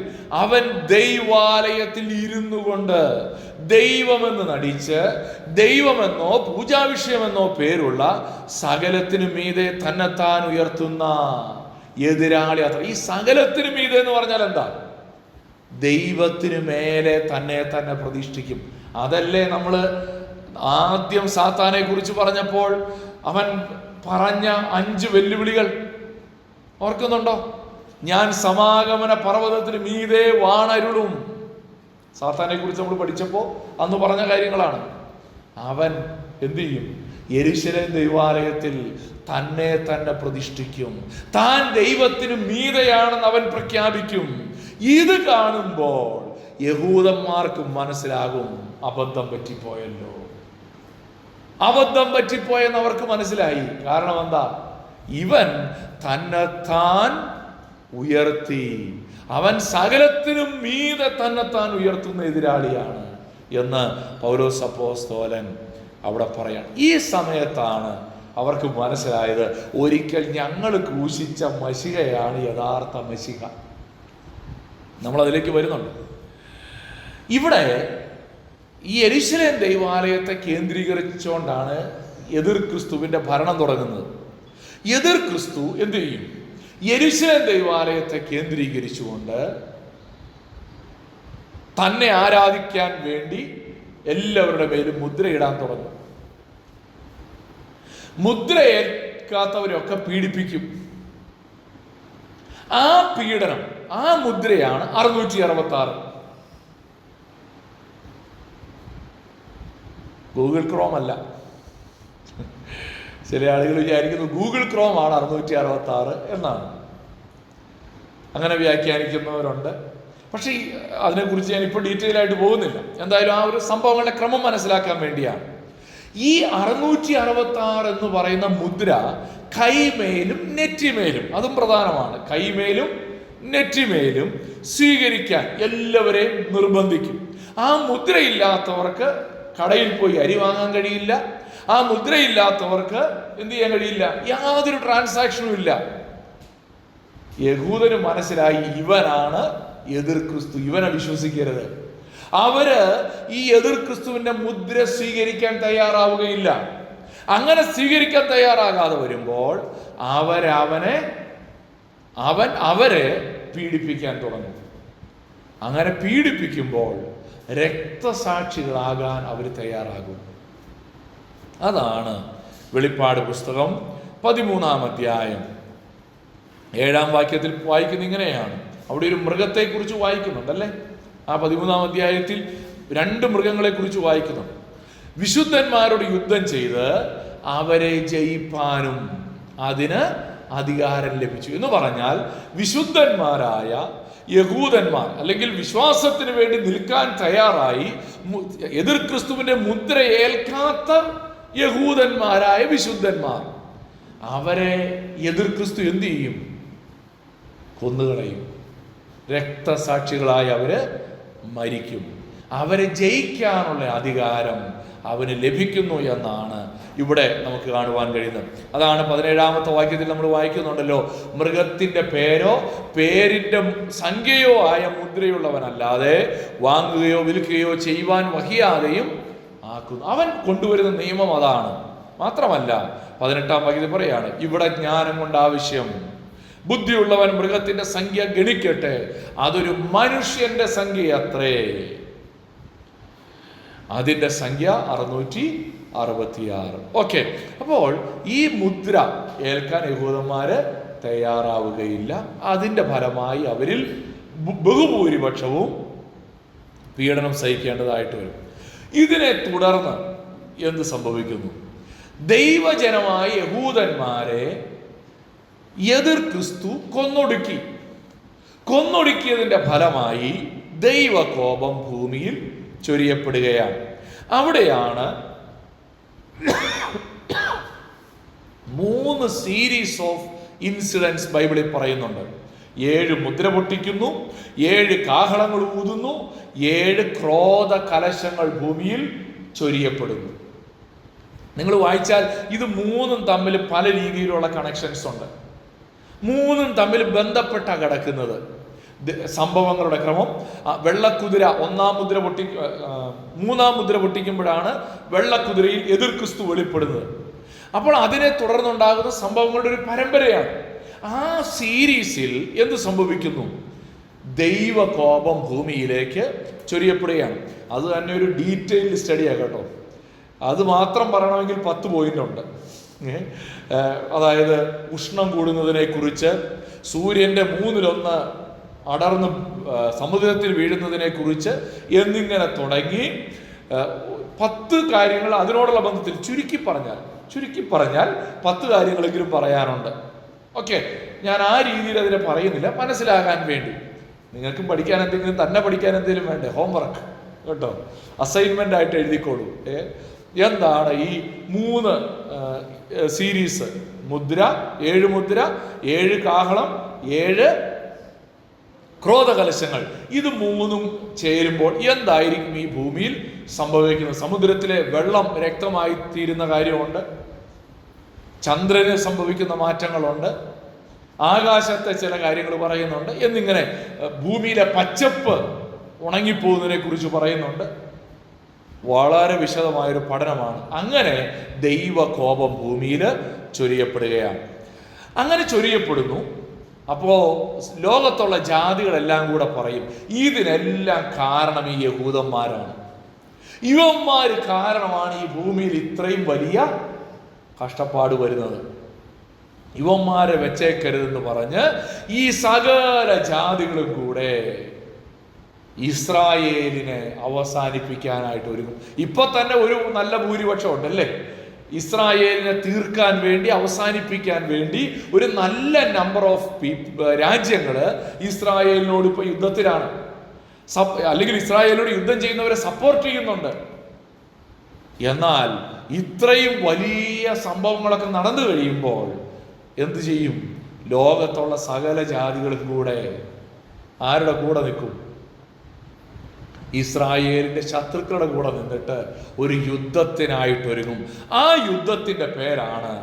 അവൻ ദൈവാലയത്തിൽ ഇരുന്നു കൊണ്ട് ദൈവമെന്ന് നടിച്ച് ദൈവമെന്നോ പൂജാവിഷയമെന്നോ പേരുള്ള സകലത്തിനു മീതെ തന്നെത്താൻ ഉയർത്തുന്ന എതിരാളി. അത്ര ഈ സകലത്തിനു മീതെ എന്ന് പറഞ്ഞാൽ എന്താ? ദൈവത്തിനു മേലെ തന്നെ പ്രതിഷ്ഠിക്കും. അതല്ലേ നമ്മൾ ആദ്യം സാത്താനെ കുറിച്ച് പറഞ്ഞപ്പോൾ അവൻ പറഞ്ഞ 5 വെല്ലുവിളികൾ ഓർക്കുന്നുണ്ടോ? ഞാൻ സമാഗമന പർവ്വതത്തിന് മീതെ വാണരുളും. സാത്താനെ കുറിച്ച് നമ്മൾ പഠിച്ചപ്പോൾ അന്ന് പറഞ്ഞ കാര്യങ്ങളാണ്. അവൻ എന്ത് ചെയ്യും? യെരുശലേം ദൈവാലയത്തിൽ തന്നെ പ്രതിഷ്ഠിക്കും. താൻ ദൈവത്തിന് മീതെയാണെന്ന് അവൻ പ്രഖ്യാപിക്കും. ഇത് കാണുമ്പോൾ യഹൂദന്മാർക്കും മനസ്സിലാകും, അബദ്ധം പറ്റിപ്പോയല്ലോ. അബദ്ധം പറ്റിപ്പോയെന്ന് അവർക്ക് മനസ്സിലായി. കാരണം എന്താ? ഇവൻ തന്നെത്താൻ ഉയർത്തി. അവൻ സകലത്തിനും മീതെ തന്നെത്താൻ ഉയർത്തുന്ന എതിരാളിയാണ് എന്ന് പൗലോസ് അപ്പോസ്തലൻ അവിടെ പറയാണ്. ഈ സമയത്താണ് അവർക്ക് മനസ്സിലായത്, ഒരിക്കൽ ഞങ്ങൾ ക്രൂശിച്ച മശിഹയാണ് യഥാർത്ഥ മശിഹ. നമ്മളതിലേക്ക് വരുന്നുണ്ട്. ഇവിടെ ഈ യെരുശലേം ദൈവാലയത്തെ കേന്ദ്രീകരിച്ചുകൊണ്ടാണ് എതിർ ക്രിസ്തുവിന്റെ ഭരണം തുടങ്ങുന്നത്. എതിർ ക്രിസ്തു എന്ത് ചെയ്യും? യെരുശലേം ദൈവാലയത്തെ കേന്ദ്രീകരിച്ചുകൊണ്ട് തന്നെ ആരാധിക്കാൻ വേണ്ടി എല്ലാവരുടെ മേലും മുദ്രയിടാൻ തുടങ്ങും. മുദ്രയേൽക്കാത്തവരൊക്കെ പീഡിപ്പിക്കും. ആ പീഡനം, ആ മുദ്രയാണ് 666. ഗൂഗിൾ ക്രോം അല്ല. ചില ആളുകൾ വിചാരിക്കുന്നു ഗൂഗിൾ ക്രോം ആണ് 666 എന്നാണ്. അങ്ങനെ വ്യാഖ്യാനിക്കുന്നവരുണ്ട്. പക്ഷേ അതിനെക്കുറിച്ച് ഞാൻ ഇപ്പോൾ ഡീറ്റെയിൽ ആയിട്ട് പോകുന്നില്ല. എന്തായാലും ആ ഒരു സംഭവങ്ങളുടെ ക്രമം മനസ്സിലാക്കാൻ വേണ്ടിയാണ്. ഈ 666 എന്ന് പറയുന്ന മുദ്ര കൈമേലും നെറ്റിമേലും, അതും പ്രധാനമാണ്, കൈമേലും നെറ്റിമേലും സ്വീകരിക്കാൻ എല്ലാവരെയും നിർബന്ധിക്കും. ആ മുദ്രയില്ലാത്തവർക്ക് കടയിൽ പോയി അരി വാങ്ങാൻ കഴിയില്ല. ആ മുദ്രയില്ലാത്തവർക്ക് എന്ത് ചെയ്യാൻ കഴിയില്ല? യാതൊരു ട്രാൻസാക്ഷനും ഇല്ല. യഹൂദന് മനസ്സിലായി, ഇവനാണ് എതിർ ക്രിസ്തു, ഇവനെ വിശ്വസിക്കരുത്. അവര് ഈ എതിർ ക്രിസ്തുവിന്റെ മുദ്ര സ്വീകരിക്കാൻ തയ്യാറാവുകയില്ല. അങ്ങനെ സ്വീകരിക്കാൻ തയ്യാറാകാതെ വരുമ്പോൾ അവരെ പീഡിപ്പിക്കാൻ തുടങ്ങും. അങ്ങനെ പീഡിപ്പിക്കുമ്പോൾ രക്തസാക്ഷികളാകാൻ അവർ തയ്യാറാകും. അതാണ് വെളിപ്പാട് പുസ്തകം 13-ാം അധ്യായം 7-ാം വാക്യത്തിൽ വായിക്കുന്ന ഇങ്ങനെയാണ്. അവിടെ ഒരു മൃഗത്തെക്കുറിച്ച് വായിക്കുന്നുണ്ടല്ലേ? ആ 13-ാം അധ്യായത്തിൽ 2 മൃഗങ്ങളെ കുറിച്ച് വായിക്കുന്നുണ്ട്. വിശുദ്ധന്മാരോട് യുദ്ധം ചെയ്ത് അവരെ ജയിപ്പാനും അതിന് അധികാരം ലഭിച്ചു എന്ന് പറഞ്ഞാൽ, വിശുദ്ധന്മാരായ യഹൂദന്മാർ അല്ലെങ്കിൽ വിശ്വാസത്തിന് വേണ്ടി നിൽക്കാൻ തയ്യാറായി എതിർ ക്രിസ്തുവിന്റെ മുദ്ര ഏൽക്കാത്ത യഹൂദന്മാരായ വിശുദ്ധന്മാർ, അവരെ എതിർ ക്രിസ്തു എന്ത് ചെയ്യും? കൊന്നുകളയും. രക്തസാക്ഷികളായി അവര് മരിക്കും. അവരെ ജയിക്കാനുള്ള അധികാരം അവന് ലഭിക്കുന്നു എന്നാണ് ഇവിടെ നമുക്ക് കാണുവാൻ കഴിയുന്നത്. അതാണ് 17-ാമത്തെ വാക്യത്തിൽ നമ്മൾ വായിക്കുന്നുണ്ടല്ലോ, മൃഗത്തിന്റെ പേരോ പേരിന്റെ സംഖ്യയോ ആയ മുദ്രയുള്ളവനല്ലാതെ വാങ്ങുകയോ വിൽക്കുകയോ ചെയ്യുവാൻ വഹിയാതെയും ആക്കുന്നു. അവൻ കൊണ്ടുവരുന്ന നിയമം അതാണ്. മാത്രമല്ല 18-ാം വാക്യത്തിൽ പറയാണ്, ഇവിടെ ജ്ഞാനം കൊണ്ട് ആവശ്യം. ബുദ്ധിയുള്ളവൻ മൃഗത്തിന്റെ സംഖ്യ ഗണിക്കട്ടെ, അതൊരു മനുഷ്യന്റെ സംഖ്യ അത്രേ. അതിന്റെ സംഖ്യ 666. ഓക്കെ, അപ്പോൾ ഈ മുദ്ര ഏൽക്കാൻ യഹൂദന്മാര് തയ്യാറാവുകയില്ല. അതിന്റെ ഫലമായി അവരിൽ ബഹുഭൂരിപക്ഷവും പീഡനം സഹിക്കേണ്ടതായിട്ട് വരും. ഇതിനെ തുടർന്ന് എന്ത് സംഭവിക്കുന്നു? ദൈവജനമായ യഹൂദന്മാരെ എതിർ ക്രിസ്തു കൊന്നൊടുക്കിയതിന്റെ ഫലമായി ദൈവകോപം ഭൂമിയിൽ ചൊരിയപ്പെടുകയാണ്. അവിടെയാണ് 3 സീരീസ് ഓഫ് ഇൻസിഡൻസ് ബൈബിളിൽ പറയുന്നുണ്ട്. 7 മുദ്ര പൊട്ടിക്കുന്നു, 7 കാഹളങ്ങൾ ഊതുന്നു, 7 ക്രോധ കലശങ്ങൾ ഭൂമിയിൽ ചൊരിയപ്പെടുന്നു. നിങ്ങൾ വായിച്ചാൽ ഇത് 3ഉം തമ്മിൽ പല രീതിയിലുള്ള കണക്ഷൻസ് ഉണ്ട്. 3ഉം തമ്മിൽ ബന്ധപ്പെട്ട കിടക്കുന്നത്. സംഭവങ്ങളുടെ ക്രമം, വെള്ളക്കുതിര 1-ാം മുദ്ര മൂന്നാം മുദ്ര പൊട്ടിക്കുമ്പോഴാണ് വെള്ളക്കുതിരയിൽ എതിർ ക്രിസ്തു വെളിപ്പെടുന്നത്. അപ്പോൾ അതിനെ തുടർന്നുണ്ടാകുന്ന സംഭവങ്ങളുടെ ഒരു പരമ്പരയാണ്. ആ സീരീസിൽ എന്ത് സംഭവിക്കുന്നു? ദൈവകോപം ഭൂമിയിലേക്ക് ചൊരിയപ്പെടുകയാണ്. അത് തന്നെ ഒരു ഡീറ്റെയിൽഡ് സ്റ്റഡിയാണ് കേട്ടോ. അത് മാത്രം പറയണമെങ്കിൽ 10 പോയിന്റ് ഉണ്ട്. അതായത് ഉഷ്ണം കൂടുന്നതിനെ കുറിച്ച്, സൂര്യന്റെ 1/3 അടർന്ന് സമുദ്രത്തിൽ വീഴുന്നതിനെ കുറിച്ച് എന്നിങ്ങനെ തുടങ്ങി 10 കാര്യങ്ങൾ അതിനോടുള്ള ബന്ധത്തിൽ ചുരുക്കി പറഞ്ഞാൽ 10 കാര്യങ്ങളെങ്കിലും പറയാനുണ്ട്. ഓക്കെ, ഞാൻ ആ രീതിയിൽ അതിനെ പറയുന്നില്ല, മനസ്സിലാകാൻ വേണ്ടി. നിങ്ങൾക്കും പഠിക്കാൻ എന്തെങ്കിലും വേണ്ടേ? ഹോംവർക്ക് കേട്ടോ, അസൈൻമെന്റ് ആയിട്ട് എഴുതിക്കോളൂ. എന്താണ് ഈ 3 സീരീസ്? മുദ്ര, 7 മുദ്ര, 7 കാഹളം, 7 ക്രോധകലശങ്ങൾ. ഇത് 3ഉം ചേരുമ്പോൾ എന്തായിരിക്കും ഈ ഭൂമിയിൽ സംഭവിക്കുന്നത്? സമുദ്രത്തിലെ വെള്ളം രക്തമായി തീരുന്ന കാര്യമുണ്ട്, ചന്ദ്രന് സംഭവിക്കുന്ന മാറ്റങ്ങളുണ്ട്, ആകാശത്തെ ചില കാര്യങ്ങൾ പറയുന്നുണ്ട്, എന്നിങ്ങനെ ഭൂമിയിലെ പച്ചപ്പ് ഉണങ്ങിപ്പോകുന്നതിനെ കുറിച്ച് പറയുന്നുണ്ട്. വളരെ വിശദമായൊരു പഠനമാണ്. അങ്ങനെ ദൈവകോപം ഭൂമിയിൽ ചൊരിയപ്പെടുകയാണ്. അങ്ങനെ ചൊരിയപ്പെടുന്നു. അപ്പോൾ ലോകത്തുള്ള ജാതികളെല്ലാം കൂടെ പറയും, ഇതിനെല്ലാം കാരണം ഈ യഹൂദന്മാരാണ്, ഇവന്മാർ കാരണമാണ് ഈ ഭൂമിയിൽ ഇത്രയും വലിയ കഷ്ടപ്പാട് വരുന്നത്, ഇവന്മാരെ വെച്ചേക്കരുതെന്ന് പറഞ്ഞ് ഈ സകല ജാതികളും കൂടെ ഇസ്രായേലിനെ അവസാനിപ്പിക്കാനായിട്ട് ഒരുങ്ങും. ഇപ്പൊ തന്നെ ഒരു നല്ല ഭൂരിപക്ഷം ഉണ്ടല്ലേ, ഇസ്രായേലിനെ തീർക്കാൻ വേണ്ടി, അവസാനിപ്പിക്കാൻ വേണ്ടി ഒരു നല്ല നമ്പർ ഓഫ് രാജ്യങ്ങൾ ഇസ്രായേലിനോട് ഇപ്പൊ യുദ്ധത്തിലാണ്. അല്ലെങ്കിൽ ഇസ്രായേലിനോട് യുദ്ധം ചെയ്യുന്നവരെ സപ്പോർട്ട് ചെയ്യുന്നുണ്ട്. എന്നാൽ ഇത്രയും വലിയ സംഭവങ്ങളൊക്കെ നടന്നു കഴിയുമ്പോൾ എന്തു ചെയ്യും? ലോകത്തുള്ള സകല ജാതികളും കൂടെ ആരുടെ കൂടെ നിൽക്കും? ഇസ്രായേലിന്റെ ശത്രുക്കളുടെ കൂടെ നിന്നിട്ട് ഒരു യുദ്ധത്തിനായിട്ടൊരുങ്ങും. ആ യുദ്ധത്തിന്റെ പേരാണ്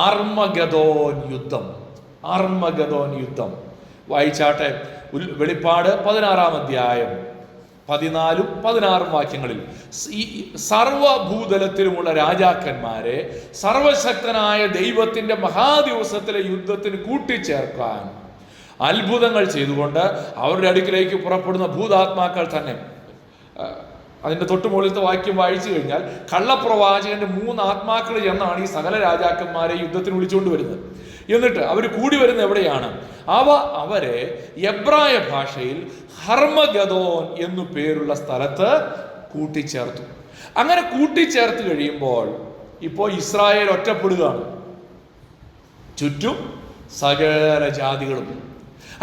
അർമഗദോൻ യുദ്ധം. വായിച്ചാട്ടെ, വെളിപ്പാട് 16-ാം അധ്യായം 14-ഉം 16-ഉം വാക്യങ്ങളിൽ സർവഭൂതലത്തിലുമുള്ള രാജാക്കന്മാരെ സർവശക്തനായ ദൈവത്തിന്റെ മഹാദിവസത്തിലെ യുദ്ധത്തിന് കൂട്ടിച്ചേർക്കാൻ അത്ഭുതങ്ങൾ ചെയ്തുകൊണ്ട് അവരുടെ അടുക്കിലേക്ക് പുറപ്പെടുന്ന ഭൂതാത്മാക്കൾ തന്നെ. അതിൻ്റെ തൊട്ടുമുകളിലത്തെ വാക്യം വായിച്ചു കഴിഞ്ഞാൽ കള്ളപ്രവാചകന്റെ 3 ആത്മാക്കൾ എന്നാണ് ഈ സകല രാജാക്കന്മാരെ യുദ്ധത്തിന് വിളിച്ചുകൊണ്ട് വരുന്നത്. എന്നിട്ട് അവർ കൂടി വരുന്ന എവിടെയാണ്? അവരെ എബ്രായ ഭാഷയിൽ ഹർമഗദോൻ എന്നു പേരുള്ള സ്ഥലത്ത് കൂട്ടിച്ചേർത്തു. അങ്ങനെ കൂട്ടിച്ചേർത്ത് കഴിയുമ്പോൾ ഇപ്പോൾ ഇസ്രായേൽ ഒറ്റപ്പെടുകയാണ്, ചുറ്റും സകല ജാതികളും.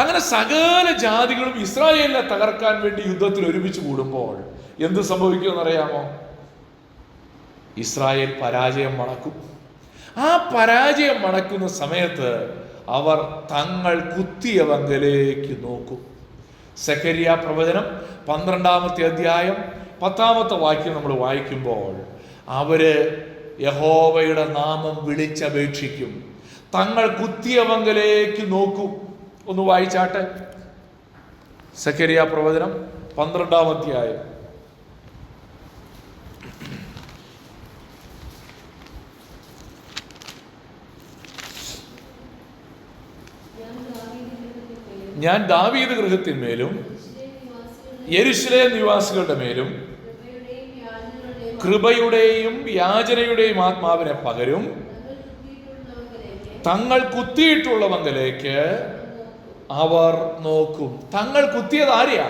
അങ്ങനെ സകല ജാതികളും ഇസ്രായേലിനെ തകർക്കാൻ വേണ്ടി യുദ്ധത്തിൽ ഒരുമിച്ച് കൂടുമ്പോൾ എന്ത് സംഭവിക്കുമെന്നറിയാമോ? ഇസ്രായേൽ പരാജയം മണക്കും. ആ പരാജയം മണക്കുന്ന സമയത്ത് അവർ തങ്ങൾ കുത്തിയവങ്കലേക്ക് നോക്കും. സെഖരിയ പ്രവചനം 12-ാമത്തെ അധ്യായം 10-ാമത്തെ വാക്യം നമ്മൾ വായിക്കുമ്പോൾ അവര് യഹോവയുടെ നാമം വിളിച്ചപേക്ഷിക്കും, തങ്ങൾ കുത്തിയവങ്കലേക്ക് നോക്കും. ഒന്ന് വായിച്ചാട്ടെ. സഖരിയ പ്രവചനം 12-ാം അധ്യായം. ഞാൻ ദാവീദ് ഗൃഹത്തിന്മേലും യെരൂശലേം നിവാസികളുടെ മേലും കൃപയുടെയും യാചനയുടെയും ആത്മാവിനെ പകരും, തങ്ങൾ കുത്തിയിട്ടുള്ളവങ്കലേക്ക് അവർ നോക്കും. തങ്ങൾ കുത്തിയത് ആരെയാ?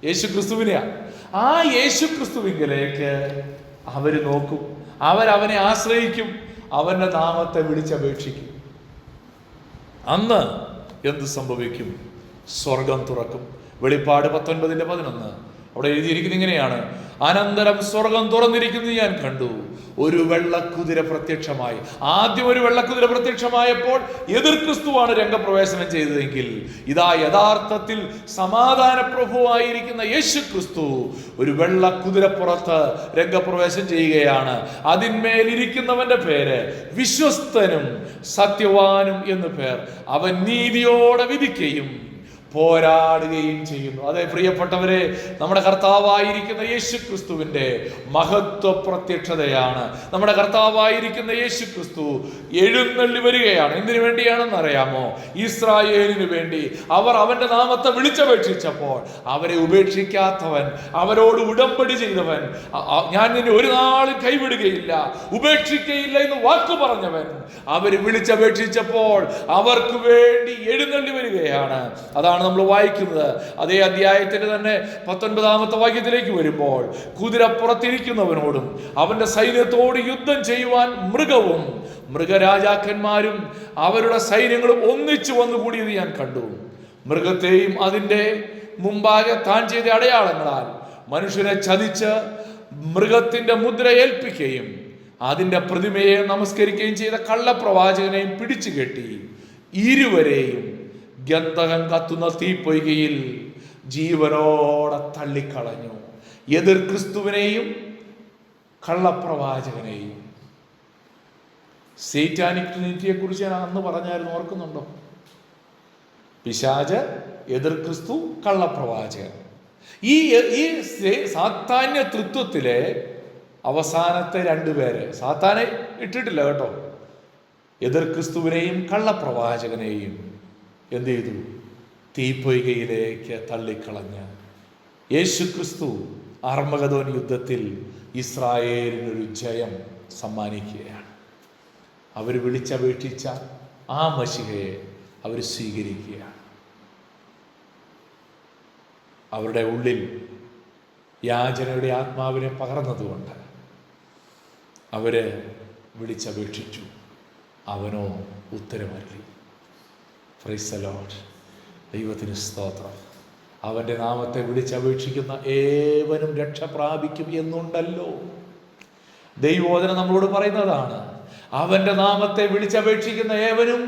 യേശു ക്രിസ്തുവിനെയാ. ആ യേശു ക്രിസ്തുവിങ്കലേക്ക് അവര് നോക്കും, അവരവനെ ആശ്രയിക്കും, അവന്റെ നാമത്തെ വിളിച്ചപേക്ഷിക്കും. അന്ന് എന്ത് സംഭവിക്കും? സ്വർഗം തുറക്കും. വെളിപ്പാട് 19:11 അവിടെ എഴുതിയിരിക്കുന്നത് ഇങ്ങനെയാണ്: അനന്തരം സ്വർഗം തുറന്നിരിക്കുന്നത് ഞാൻ കണ്ടു, ഒരു വെള്ളക്കുതിര പ്രത്യക്ഷമായി. ആദ്യം ഒരു വെള്ളക്കുതിര പ്രത്യക്ഷമായപ്പോൾ എതിർ ക്രിസ്തുവാണ് രംഗപ്രവേശനം ചെയ്തതെങ്കിൽ, ഇതാ യഥാർത്ഥത്തിൽ സമാധാന പ്രഭുവായിരിക്കുന്ന യേശു ക്രിസ്തു ഒരു വെള്ളക്കുതിരപ്പുറത്ത് രംഗപ്രവേശം ചെയ്യുകയാണ്. അതിന്മേലിരിക്കുന്നവന്റെ പേര് വിശ്വസ്തനും സത്യവാനും എന്ന് പേർ. അവൻ നീതിയോടെ വിധിക്കുകയും പോരാടുകയും ചെയ്യുന്നു. അതെ പ്രിയപ്പെട്ടവരെ, നമ്മുടെ കർത്താവായിരിക്കുന്ന യേശു ക്രിസ്തുവിന്റെ മഹത്വ പ്രത്യക്ഷതയാണ്. നമ്മുടെ കർത്താവായിരിക്കുന്ന യേശു ക്രിസ്തു എഴുന്നള്ളി വരികയാണ്. എന്തിനു വേണ്ടിയാണെന്ന് അറിയാമോ? ഇസ്രായേലിന് വേണ്ടി. അവർ അവന്റെ നാമത്തെ വിളിച്ചപേക്ഷിച്ചപ്പോൾ അവരെ ഉപേക്ഷിക്കാത്തവൻ, അവരോട് ഉടമ്പടി ചെയ്തവൻ, ഞാൻ നിന്നെ ഒരു നാളും കൈവിടുകയില്ല, ഉപേക്ഷിക്കയില്ല എന്ന് വാക്കു പറഞ്ഞവൻ, അവര് വിളിച്ചപേക്ഷിച്ചപ്പോൾ അവർക്ക് വേണ്ടി എഴുന്നള്ളി വരികയാണ്. അതാണ് നമ്മൾ വായിക്കുന്നത്. അതേ അധ്യായത്തിന്റെ തന്നെ 19-ാമത്തെ വാക്യത്തിലേക്ക് വരുമ്പോൾ, കുതിരപ്പുറത്തിരിക്കുന്നവനോടും അവന്റെ സൈന്യത്തോട് യുദ്ധം ചെയ്യുവാൻ മൃഗവും മൃഗരാജാക്കന്മാരും അവരുടെ സൈന്യങ്ങളും ഒന്നിച്ചു വന്നുകൂടിയത് ഞാൻ കണ്ടു. മൃഗത്തെയും അതിൻ്റെ മുമ്പാകെ താൻ ചെയ്ത അടയാളങ്ങളാൽ മനുഷ്യനെ ചതിച്ച് മൃഗത്തിന്റെ മുദ്ര ഏൽപ്പിക്കുകയും അതിന്റെ പ്രതിമയെ നമസ്കരിക്കുകയും ചെയ്ത കള്ളപ്രവാചകനെയും പിടിച്ചു കെട്ടി ഇരുവരെയും ഗന്ധകം കത്തുന്ന തീപ്പൊയ്കയിൽ ജീവനോടെ തള്ളിക്കളഞ്ഞു. എതിർ ക്രിസ്തുവിനെയും കള്ളപ്രവാചകനെയും. സൈറ്റാനിക് ട്രിനിറ്റിയെ കുറിച്ച് ഞാൻ അന്ന് പറഞ്ഞായിരുന്നു, ഓർക്കുന്നുണ്ടോ? പിശാച്, എതിർ ക്രിസ്തു, കള്ളപ്രവാചകൻ. ഈ സാത്താന്യ തൃത്വത്തിലെ അവസാനത്തെ 2 പേര് സാത്താനെ ഇട്ടിട്ടില്ല കേട്ടോ. എതിർ ക്രിസ്തുവിനെയും കള്ളപ്രവാചകനെയും എന്ത് ചെയ്തു? തീപ്പൊയ്കയിലേക്ക് തള്ളിക്കളഞ്ഞ് യേശു ക്രിസ്തു അർമഗദോൻ യുദ്ധത്തിൽ ഇസ്രായേലിനൊരു ജയം സമ്മാനിക്കുകയാണ്. അവർ വിളിച്ചപേക്ഷിച്ച ആ മശിഹയെ അവർ സ്വീകരിക്കുകയാണ്. അവരുടെ ഉള്ളിൽ യാചനയുടെ ആത്മാവിനെ പകർന്നതുകൊണ്ട് അവര് വിളിച്ചപേക്ഷിച്ചു, അവനോ ഉത്തരമരുളി. Praise the Lord. ദൈവത്തിന് സ്തോത്രം. അവന്റെ നാമത്തെ വിളിച്ചപേക്ഷിക്കുന്ന ഏവനും രക്ഷ പ്രാപിക്കും എന്നുണ്ടല്ലോ. ദൈവവചനം നമ്മളോട് പറയുന്നതാണ്. അവന്റെ നാമത്തെ വിളിച്ചപേക്ഷിക്കുന്ന ഏവനും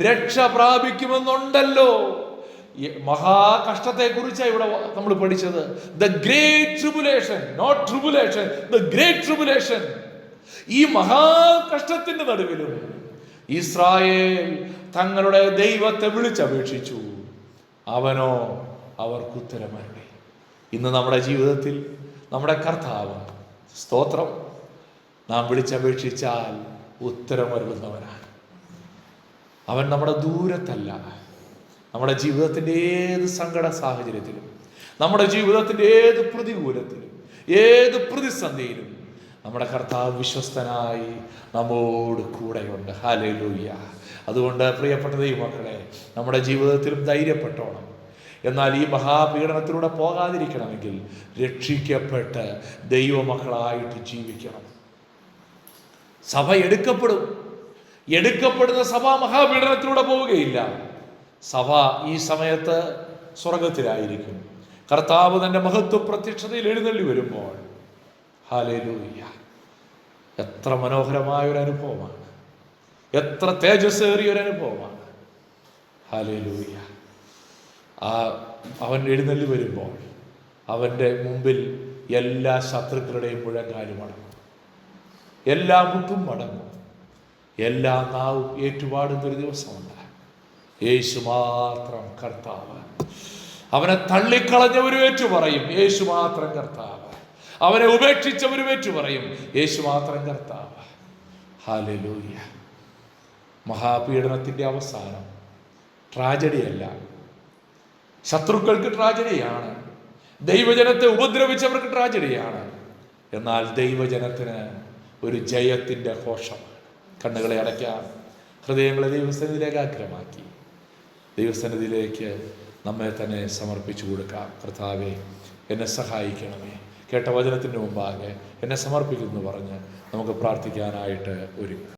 രക്ഷ പ്രാപിക്കുമെന്നുണ്ടല്ലോ. മഹാകഷ്ടത്തെ കുറിച്ചാണ് ഇവിടെ നമ്മൾ പഠിച്ചത്. The great tribulation, not tribulation, the great tribulation. ഈ മഹാകഷ്ടത്തിന്റെ നടുവിലും ഇസ്രായേൽ തങ്ങളുടെ ദൈവത്തെ വിളിച്ചപേക്ഷിച്ചു, അവനോ അവർക്ക് ഉത്തരമരുളി. ഇന്ന് നമ്മുടെ ജീവിതത്തിൽ നമ്മുടെ കർത്താവ്, സ്തോത്രം, നാം വിളിച്ചപേക്ഷിച്ചാൽ ഉത്തരമരുളുന്നവനാണ്. അവൻ നമ്മുടെ ദൂരത്തല്ല. നമ്മുടെ ജീവിതത്തിൻ്റെ ഏത് സങ്കട സാഹചര്യത്തിലും, നമ്മുടെ ജീവിതത്തിൻ്റെ ഏത് പ്രതികൂലത്തിലും, ഏത് പ്രതിസന്ധിയിലും നമ്മുടെ കർത്താവ് വിശ്വസ്തനായി നമ്മോട് കൂടെയുണ്ട്. ഹല്ലേലൂയ. അതുകൊണ്ട് പ്രിയപ്പെട്ട ദൈവമക്കളെ, നമ്മുടെ ജീവിതത്തിലും ധൈര്യപ്പെട്ടോണം. എന്നാൽ ഈ മഹാപീഡനത്തിലൂടെ പോകാതിരിക്കണമെങ്കിൽ രക്ഷിക്കപ്പെട്ട് ദൈവമക്കളായിട്ട് ജീവിക്കണം. സഭ എടുക്കപ്പെടുന്ന സഭ മഹാപീഡനത്തിലൂടെ പോവുകയില്ല. സഭ ഈ സമയത്ത് സ്വർഗത്തിലായിരിക്കും. കർത്താവ് തൻ്റെ മഹത്വ പ്രത്യക്ഷതയിൽ എഴുന്നള്ളി വരുമ്പോൾ, ഹല്ലേലൂയ, എത്ര മനോഹരമായ ഒരു അനുഭവമാണ്, എത്ര തേജസ്സേറിയ ഒരു അനുഭവമാണ്. ഹല്ലേലൂയ. അവൻ എഴുന്നള്ളി വരുമ്പോൾ അവൻ്റെ മുമ്പിൽ എല്ലാ ശത്രുക്കളുടെയും മുഴങ്കാലും അടങ്ങും, എല്ലാ മുട്ടും മടങ്ങും, എല്ലാ നാവും ഏറ്റുപാടുന്നൊരു ദിവസമുണ്ട്. യേശു മാത്രം കർത്താവ്. അവനെ തള്ളിക്കളഞ്ഞവരും ഏറ്റു പറയും, യേശു മാത്രം കർത്താവ്. അവനെ ഉപേക്ഷിച്ചവരും ഏറ്റു പറയും, യേശു മാത്രം കർത്താവ്. ഹല്ലേലൂയ. മഹാപീഡനത്തിൻ്റെ അവസാനം ട്രാജഡിയല്ല, ശത്രുക്കൾക്ക് ട്രാജഡിയാണ്, ദൈവജനത്തെ ഉപദ്രവിച്ചവർക്ക് ട്രാജഡിയാണ്. എന്നാൽ ദൈവജനത്തിന് ഒരു ജയത്തിൻ്റെ ഘോഷമാണ്. കണ്ണുകളെ അടയ്ക്കാം, ഹൃദയങ്ങളെ ദൈവസന്നിധിയിലേക്ക് ആഗ്രഹമാക്കി ദൈവസന്നിധിയിലേക്ക് നമ്മെ തന്നെ സമർപ്പിച്ചു കൊടുക്കാം. കർത്താവേ, എന്നെ സഹായിക്കണമേ. കേട്ട വചനത്തിൻ്റെ മുമ്പാകെ എന്നെ സമർപ്പിക്കുന്നു പറഞ്ഞ് നമുക്ക് പ്രാർത്ഥിക്കാനായിട്ട് ഒരുങ്ങും.